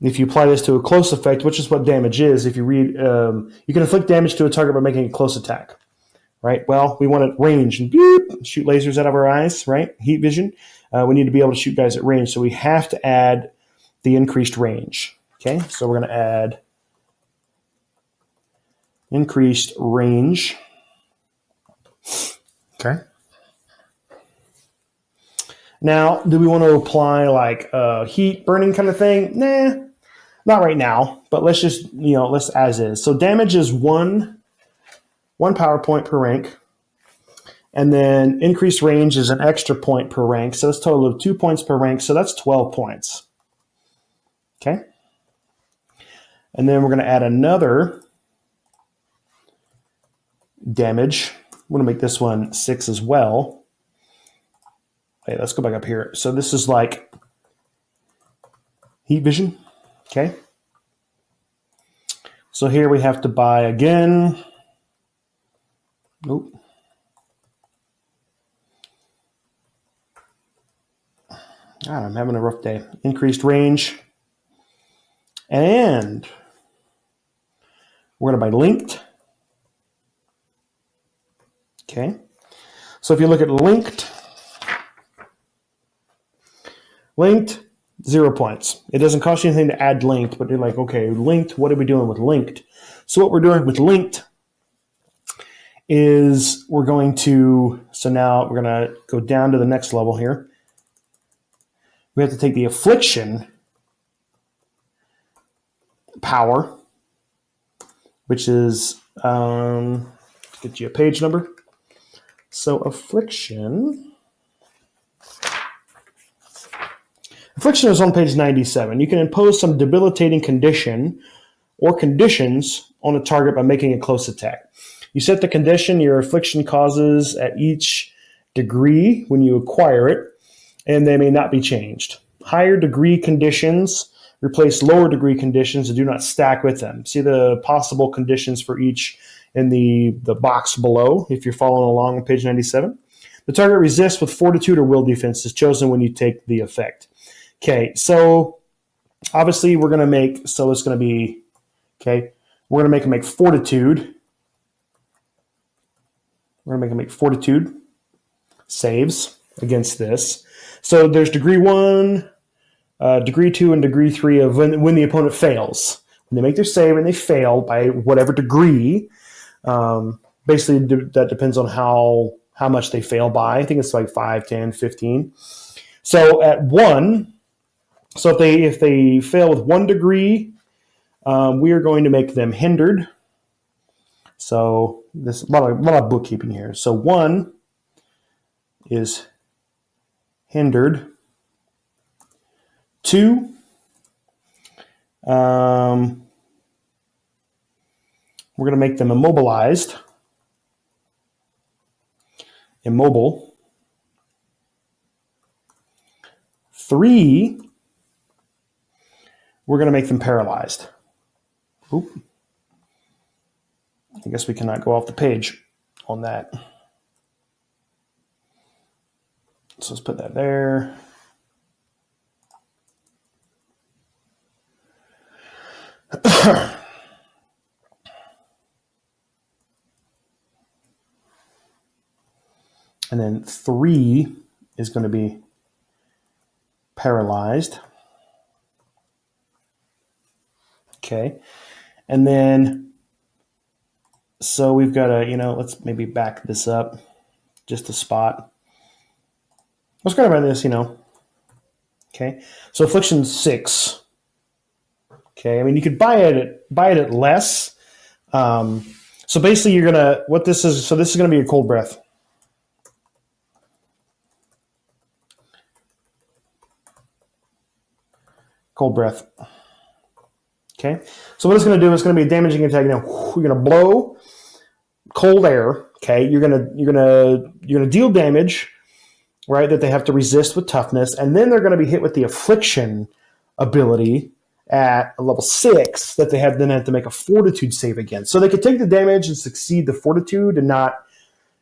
If you apply this to a close effect, which is what damage is, if you read, you can inflict damage to a target by making a close attack, right? Well, we want it range and shoot lasers out of our eyes, right? Heat vision. We need to be able to shoot guys at range, so we have to add the increased range. Okay, so we're going to add increased range. Okay. Now, do we want to apply like a heat burning kind of thing? Nah, not right now, but let's just, let's as is. So damage is one power point per rank. And then increased range is an extra point per rank. So that's a total of 2 points per rank. So that's 12 points. Okay. And then we're going to add another damage. I'm going to make this one 6 as well. Hey, let's go back up here. So this is like heat vision. Okay. So here we have to buy again. Nope. God, I'm having a rough day. Increased range. And we're going to buy linked. Okay. So if you look at linked, 0 points. It doesn't cost you anything to add linked, but you're like, okay, linked, what are we doing with linked? So what we're doing with linked is we're going to, so now we're going to go down to the next level here. We have to take the affliction power, which is, get you a page number. So affliction is on page 97. You can impose some debilitating condition or conditions on a target by making a close attack. You set the condition your affliction causes at each degree when you acquire it, and they may not be changed. Higher degree conditions replace lower degree conditions and do not stack with them. See the possible conditions for each in the box below if you're following along on page 97. The target resists with fortitude or will defense is chosen when you take the effect. Okay, so obviously we're going to make, so it's going to be, okay, we're going to make fortitude. We're going to make him make fortitude saves against this. So there's degree 1, degree 2, and degree 3 of when the opponent fails. When they make their save and they fail by whatever degree, basically that depends on how much they fail by. I think it's like 5, 10, 15. So at 1, so if they fail with 1 degree, we are going to make them hindered. So this a lot of bookkeeping here. So 1 is hindered. 2, we're going to make them immobilized. Immobile. 3, we're going to make them paralyzed. Oop. I guess we cannot go off the page on that. So let's put that there. And then 3 is going to be paralyzed. Okay. And then, so we've got to, let's maybe back this up just a spot. Let's go about this, Okay. So affliction 6. Okay. I mean, you could buy it at less. So basically you're going to, this is going to be a cold breath. Cold breath. Okay. So what it's going to do is going to be a damaging attack. Now we're going to blow cold air. Okay. You're going to deal damage, right? That they have to resist with toughness, and then they're going to be hit with the affliction ability at a level 6 that they have to make a fortitude save against. So they could take the damage and succeed the fortitude and not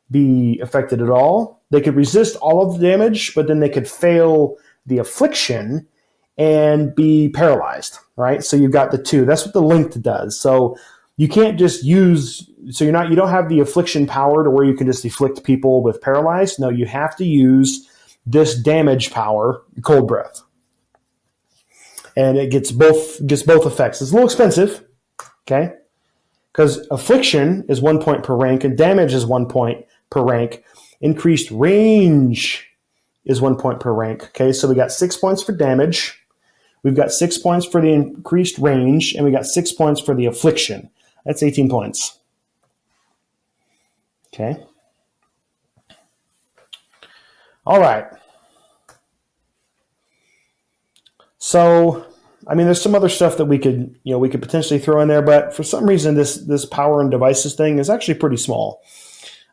be affected at all. They could resist all of the damage, but then they could fail the affliction and be paralyzed, right? So you've got the 2. That's what the linked does. So you can't just use, you don't have the affliction power to where you can just afflict people with paralyzed. No, you have to use this damage power, cold breath. And it gets both effects. It's a little expensive, okay? Because affliction is 1 point per rank and damage is 1 point per rank. Increased range is 1 point per rank, okay? So we got 6 points for damage. We've got 6 points for the increased range, and we got 6 points for the affliction. That's 18 points. Okay. All right. So, I mean, there's some other stuff that we could potentially throw in there, but for some reason, this power and devices thing is actually pretty small.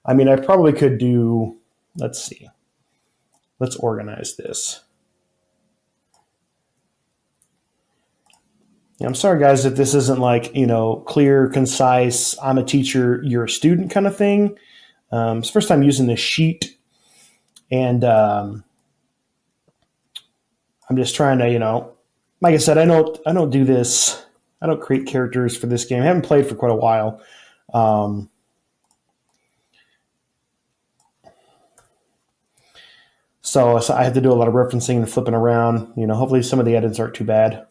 I mean, I probably could do, let's see. Let's organize this. I'm sorry, guys, if this isn't like, clear, concise, I'm a teacher, you're a student kind of thing. It's the first time using this sheet. And I'm just trying to, like I said, I don't do this. I don't create characters for this game. I haven't played for quite a while. So I had to do a lot of referencing and flipping around. Hopefully some of the edits aren't too bad.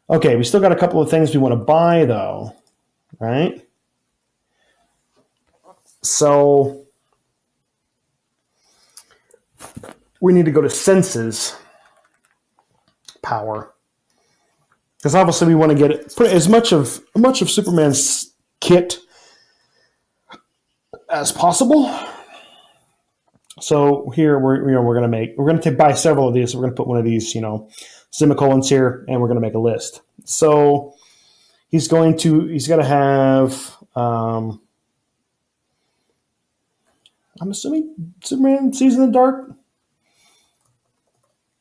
Okay, we still got a couple of things we want to buy, though, right? So we need to go to senses power, because obviously we want to get as much of Superman's kit as possible. So here we're going to buy several of these. So we're going to put one of these, semicolons here, and we're going to make a list. So he's got to have, I'm assuming Superman sees in the dark.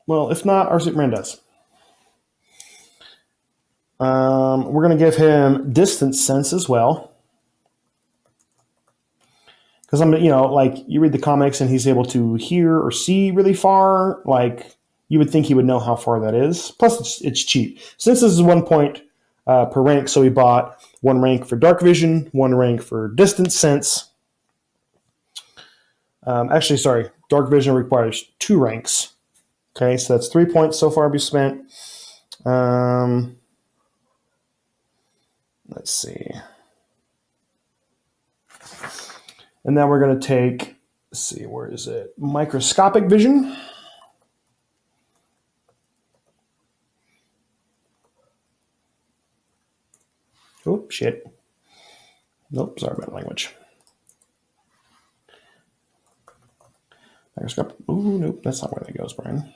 Well, if not, our Superman does. We're going to give him distance sense as well. Because like you read the comics and he's able to hear or see really far, like you would think he would know how far that is. Plus, it's cheap. Since this is 1 point per rank, so we bought 1 rank for dark vision, 1 rank for distance sense. Dark vision requires 2 ranks. Okay, so that's 3 points so far we spent. Let's see. And then we're going to take, let's see, where is it? Microscopic vision. Oh, shit. Nope, sorry about language. Microscopic. Ooh, nope, that's not where that goes, Brian.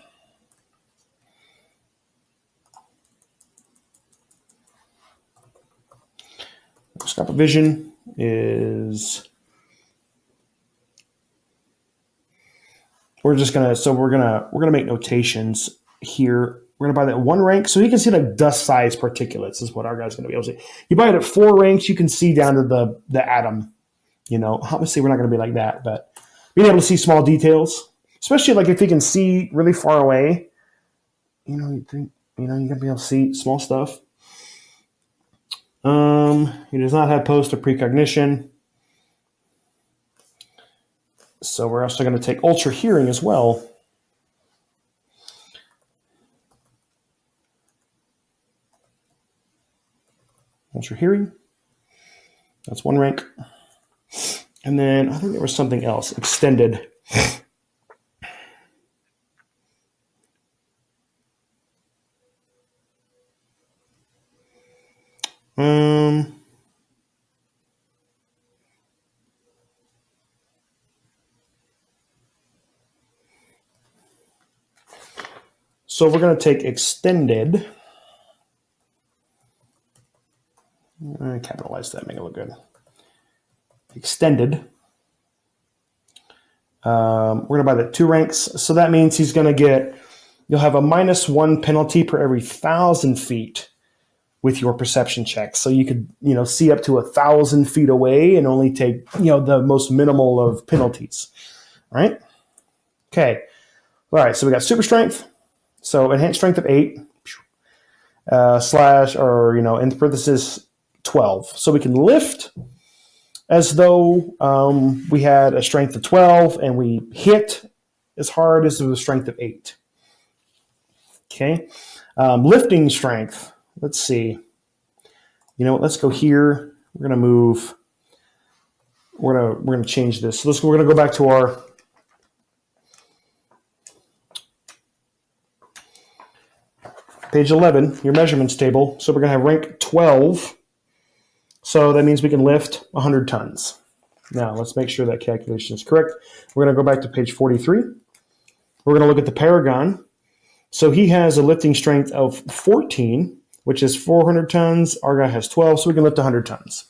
Scope of vision is... We're gonna make notations here. We're gonna buy that 1 rank, so you can see like dust-sized particulates is what our guy's gonna be able to see. You buy it at 4 ranks, you can see down to the atom. You know, obviously we're not gonna be like that, but being able to see small details, especially like if you can see really far away, you know, you're gonna be able to see small stuff. He does not have post or precognition. So we're also going to take ultra hearing as well. Ultra hearing. That's 1 rank. And then I think there was something else. Extended. So we're going to take extended. Capitalize that, make it look good. Extended. We're going to buy the 2 ranks. So that means he's going to get, you'll have a -1 penalty per every 1,000 feet with your perception check. So you could, see up to 1,000 feet away and only take, the most minimal of penalties. All right. Okay. All right. So we got super strength. So enhanced strength of 8 / in parentheses 12. So we can lift as though we had a strength of 12 and we hit as hard as a strength of 8. Okay. Lifting strength. Let's see. You know what? Let's go here. We're going to move. We're going to change this. So we're going to go back to our page 11, your measurements table. So we're going to have rank 12. So that means we can lift 100 tons. Now, let's make sure that calculation is correct. We're going to go back to page 43. We're going to look at the Paragon. So he has a lifting strength of 14, which is 400 tons. Our guy has 12, so we can lift 100 tons.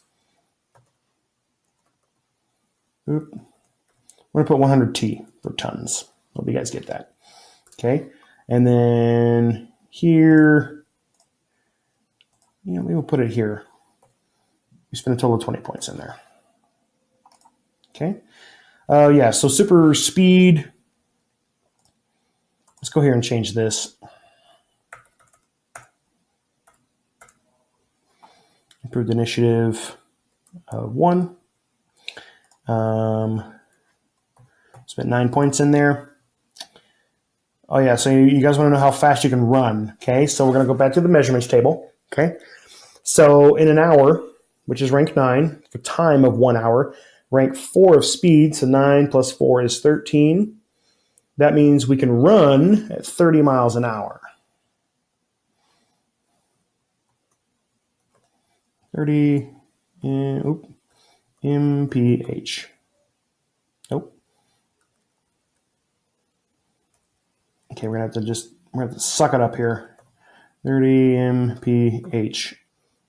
Oop. We're going to put 100 for tons. Hope you guys get that. Okay. And then here, we will put it here. We spend a total of 20 points in there. Okay. So super speed. Let's go here and change this. Improved initiative of 1. Spent 9 points in there. Oh yeah, so you guys want to know how fast you can run. Okay, so we're going to go back to the measurements table. Okay, so in an hour, which is rank 9, for time of 1 hour, rank 4 of speed, so 9 plus 4 is 13. That means we can run at 30 miles an hour. 30 mph. Nope. Okay, we're gonna have to suck it up here. 30 mph.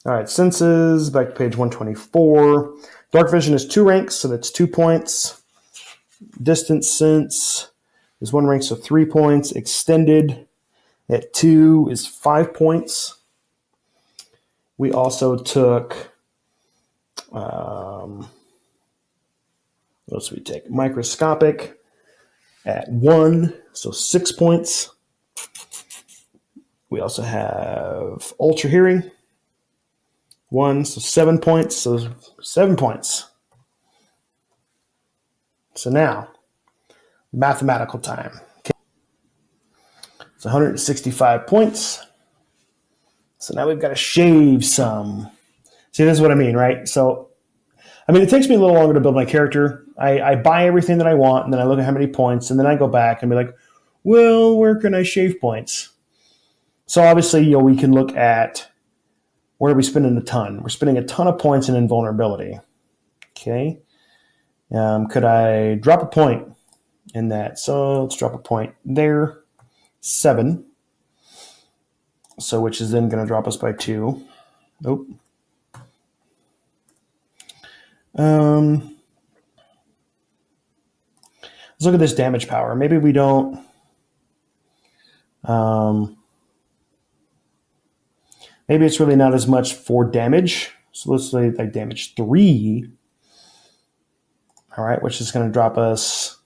All right, senses, back to page 124. Dark vision is 2 ranks, so that's 2 points. Distance sense is 1 rank, so 3 points. Extended at 2 is 5 points. We also took, what else did we take? Microscopic at 1, so 6 points. We also have ultra hearing, 1, so 7 points, so 7 points. So now, mathematical time. Okay. It's 165 points. So now we've got to shave some. See, this is what I mean, right? So, it takes me a little longer to build my character. I buy everything that I want, and then I look at how many points, and then I go back and be like, well, where can I shave points? So obviously, we can look at where are we spending a ton. We're spending a ton of points in invulnerability. Okay. Could I drop a point in that? So let's drop a point there. 7. So which is then going to drop us by 2. Nope. Let's look at this damage power. Maybe we don't. Maybe it's really not as much for damage. So let's say like damage 3. All right, which is going to drop us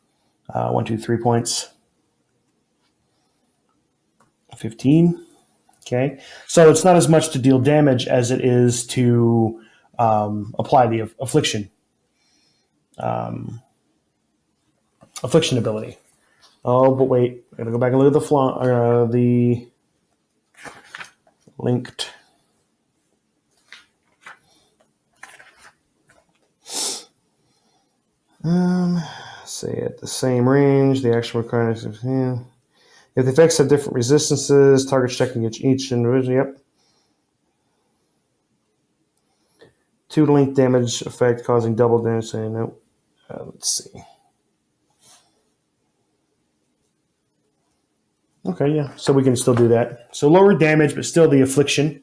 1, 2, 3 points. 15. Okay, so it's not as much to deal damage as it is to apply the affliction ability. Oh, but wait, I gotta go back and look at the linked. Say at the same range, the actual requirements. Yeah. If the effects have different resistances, targets checking each individual. Yep. 2 link damage effect causing double damage. So no. Let's see. Okay, yeah. So we can still do that. So lower damage, but still the affliction,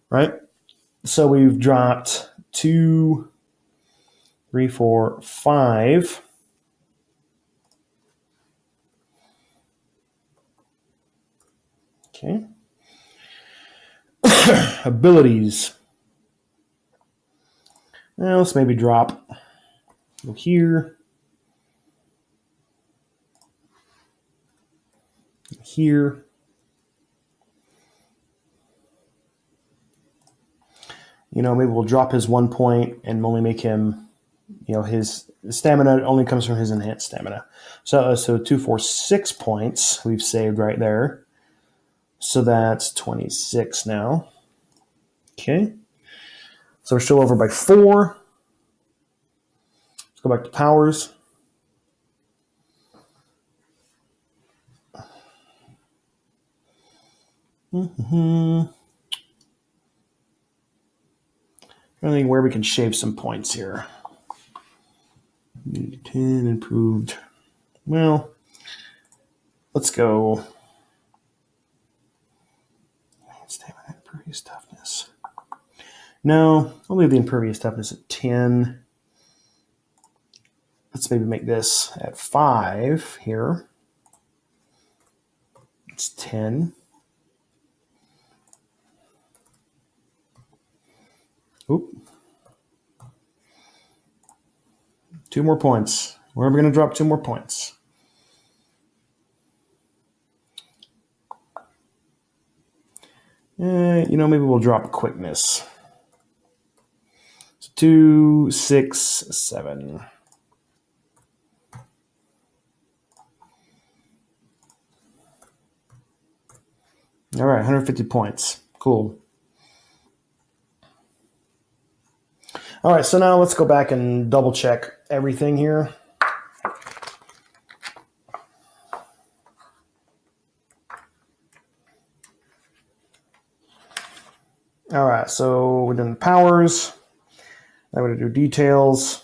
right? So we've dropped 2, 3, 4, 5. Okay. Abilities. Now let's maybe drop here. Here. Maybe we'll drop his 1 point and only make him, his stamina only comes from his enhanced stamina. So 2, 4, 6 points we've saved right there. So that's 26 now. Okay. So we're still over by 4. Let's go back to powers. I think where we can shave some points here. 10 improved. Well, let's go. Stamina, impervious toughness. No, I'll leave the impervious toughness at 10. Let's maybe make this at 5 here. It's 10. Oop. 2 more points. Where are we going to drop 2 more points? Maybe we'll drop quickness. So 2, 6, 7. All right, 150 points. Cool. All right, so now let's go back and double check everything here. All right, so we're doing powers. I'm going to do details.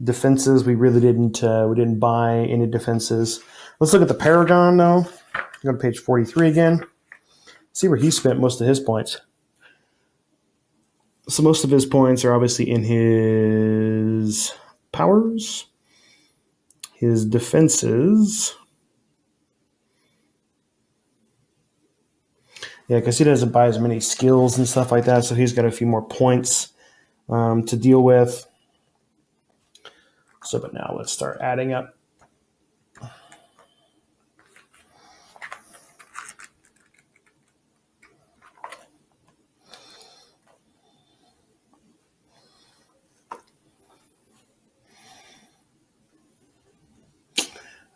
Defenses, we really didn't buy any defenses. Let's look at the Paragon, though. Go to page 43 again. See where he spent most of his points. So most of his points are obviously in his powers, his defenses. Yeah, because he doesn't buy as many skills and stuff like that, so he's got a few more points to deal with. So, but now let's start adding up.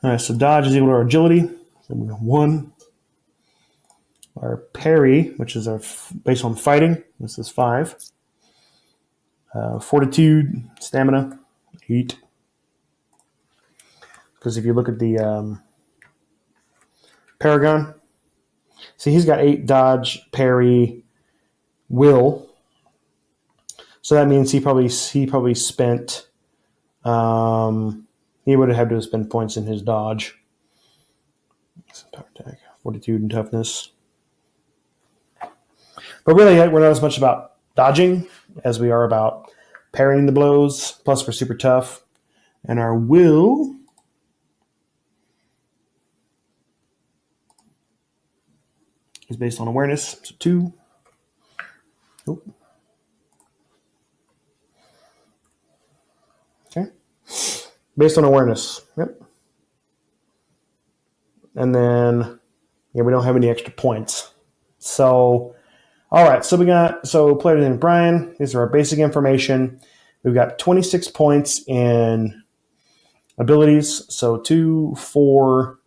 All right, so dodge is equal to our agility. So we got 1. Our parry, which is our based on fighting, this is 5. Fortitude, stamina, 8. Because if you look at the Paragon, see he's got 8 dodge, parry, will. So that means he probably spent. He would have had to spend points in his dodge. Power attack, fortitude, and toughness. But really, we're not as much about dodging as we are about Parrying the blows, plus for super tough. And our will is based on awareness, so 2. Oh. Okay. Based on awareness. Yep. And then, yeah, we don't have any extra points. So, all right. So player named Brian. These are our basic information. We've got 26 points in abilities. So 2, 4,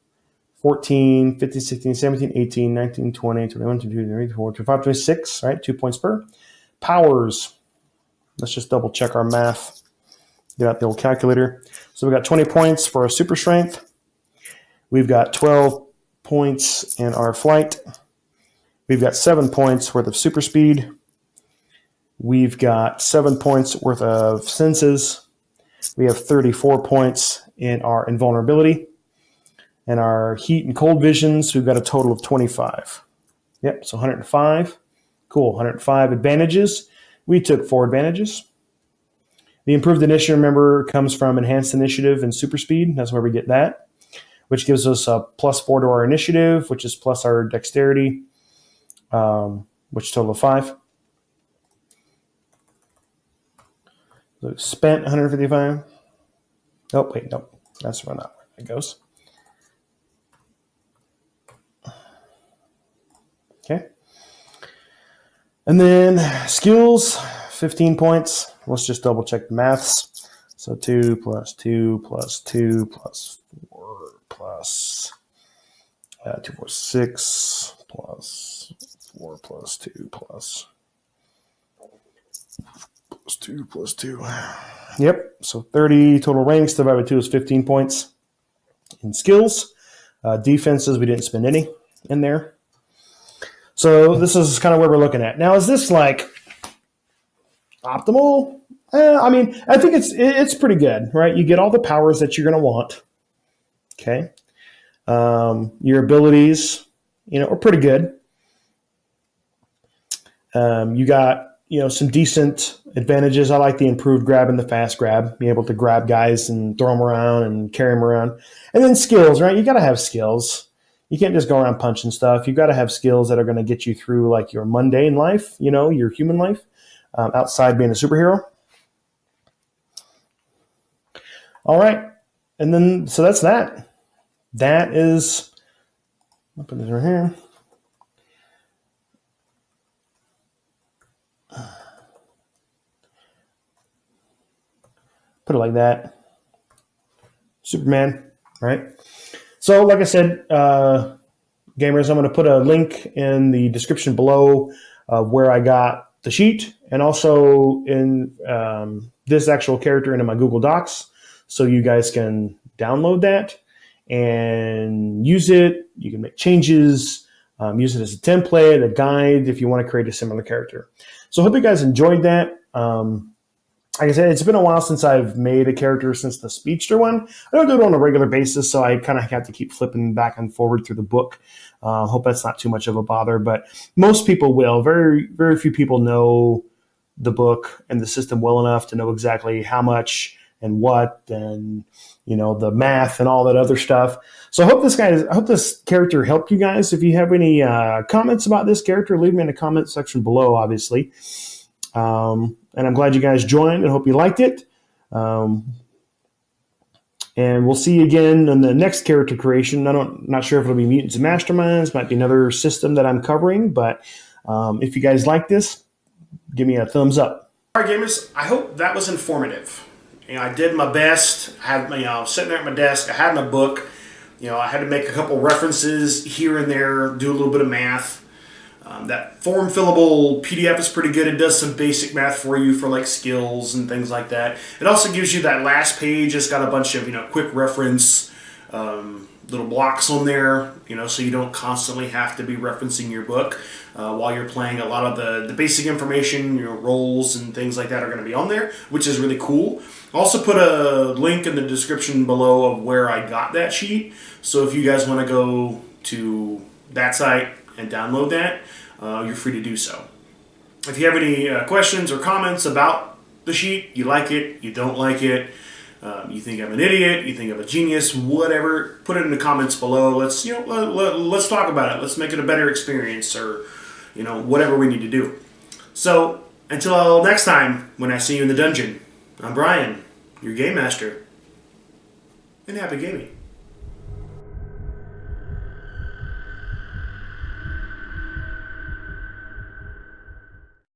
14, 15, 16, 17, 18, 19, 20, 21, 22, 23, 24, 25, 26, right? 2 points per. Powers. Let's just double check our math. Get out the old calculator. So we've got 20 points for our super strength. We've got 12 points in our flight. We've got 7 points worth of super speed. We've got 7 points worth of senses. We have 34 points in our invulnerability. And our heat and cold visions, we've got a total of 25. Yep, so 105. Cool, 105 advantages. We took 4 advantages. The improved initiative, remember, comes from enhanced initiative and super speed. That's where we get that, which gives us a +4 to our initiative, which is plus our dexterity, which total of 5. So spent 155. Oh, wait, no. That's not where it goes. Okay. And then skills, 15 points. Let's just double check the maths. So 2 plus 2 plus 2 plus 4 plus 2, 4, 6 plus 4 plus 2 plus 2 plus 2. Yep. So 30 total ranks divided by 2 is 15 points. In skills, defenses, we didn't spend any in there. So this is kind of where we're looking at. Now, is this like optimal? I mean, I think it's pretty good, right? You get all the powers that you're going to want. Okay. Your abilities, are pretty good. You got, some decent advantages. I like the improved grab and the fast grab, being able to grab guys and throw them around and carry them around. And then skills, right? You got to have skills. You can't just go around punching stuff. You've got to have skills that are going to get you through like your mundane life, your human life, outside being a superhero. All right. And then, so that's that. That is, I'll put this right here. Put it like that. Superman, right? So, like I said, gamers, I'm going to put a link in the description below where I got the sheet, and also in this actual character into my Google Docs, so you guys can download that and use it. You can make changes, use it as a template, a guide if you want to create a similar character. So I hope you guys enjoyed that. Like I said, it's been a while since I've made a character since the Speedster one. I don't do it on a regular basis, so I kind of have to keep flipping back and forward through the book. Hope that's not too much of a bother, but most people will. Very, very few people know the book and the system well enough to know exactly how much and what, and the math and all that other stuff. So I hope this character helped you guys. If you have any comments about this character, leave me in the comment section below, obviously. And I'm glad you guys joined and hope you liked it. And we'll see you again in the next character creation. Not sure if it'll be Mutants and Masterminds. Might be another system that I'm covering. But if you guys like this, give me a thumbs up. All right, gamers. I hope that was informative. I did my best. I had, sitting there at my desk. I had my book. I had to make a couple references here and there, do a little bit of math. That form fillable PDF is pretty good. It does some basic math for you for like skills and things like that. It also gives you that last page. It's got a bunch of quick reference little blocks on there, so you don't constantly have to be referencing your book while you're playing. A lot of the basic information, roles and things like that are going to be on there, which is really cool. I also put a link in the description below of where I got that sheet. So if you guys want to go to that site and download that, you're free to do so. If you have any questions or comments about the sheet, you like it, you don't like it, you think I'm an idiot, you think I'm a genius, whatever. Put it in the comments below. Let's let's talk about it. Let's make it a better experience, or whatever we need to do. So until next time, when I see you in the dungeon, I'm Brian, your game master, and happy gaming.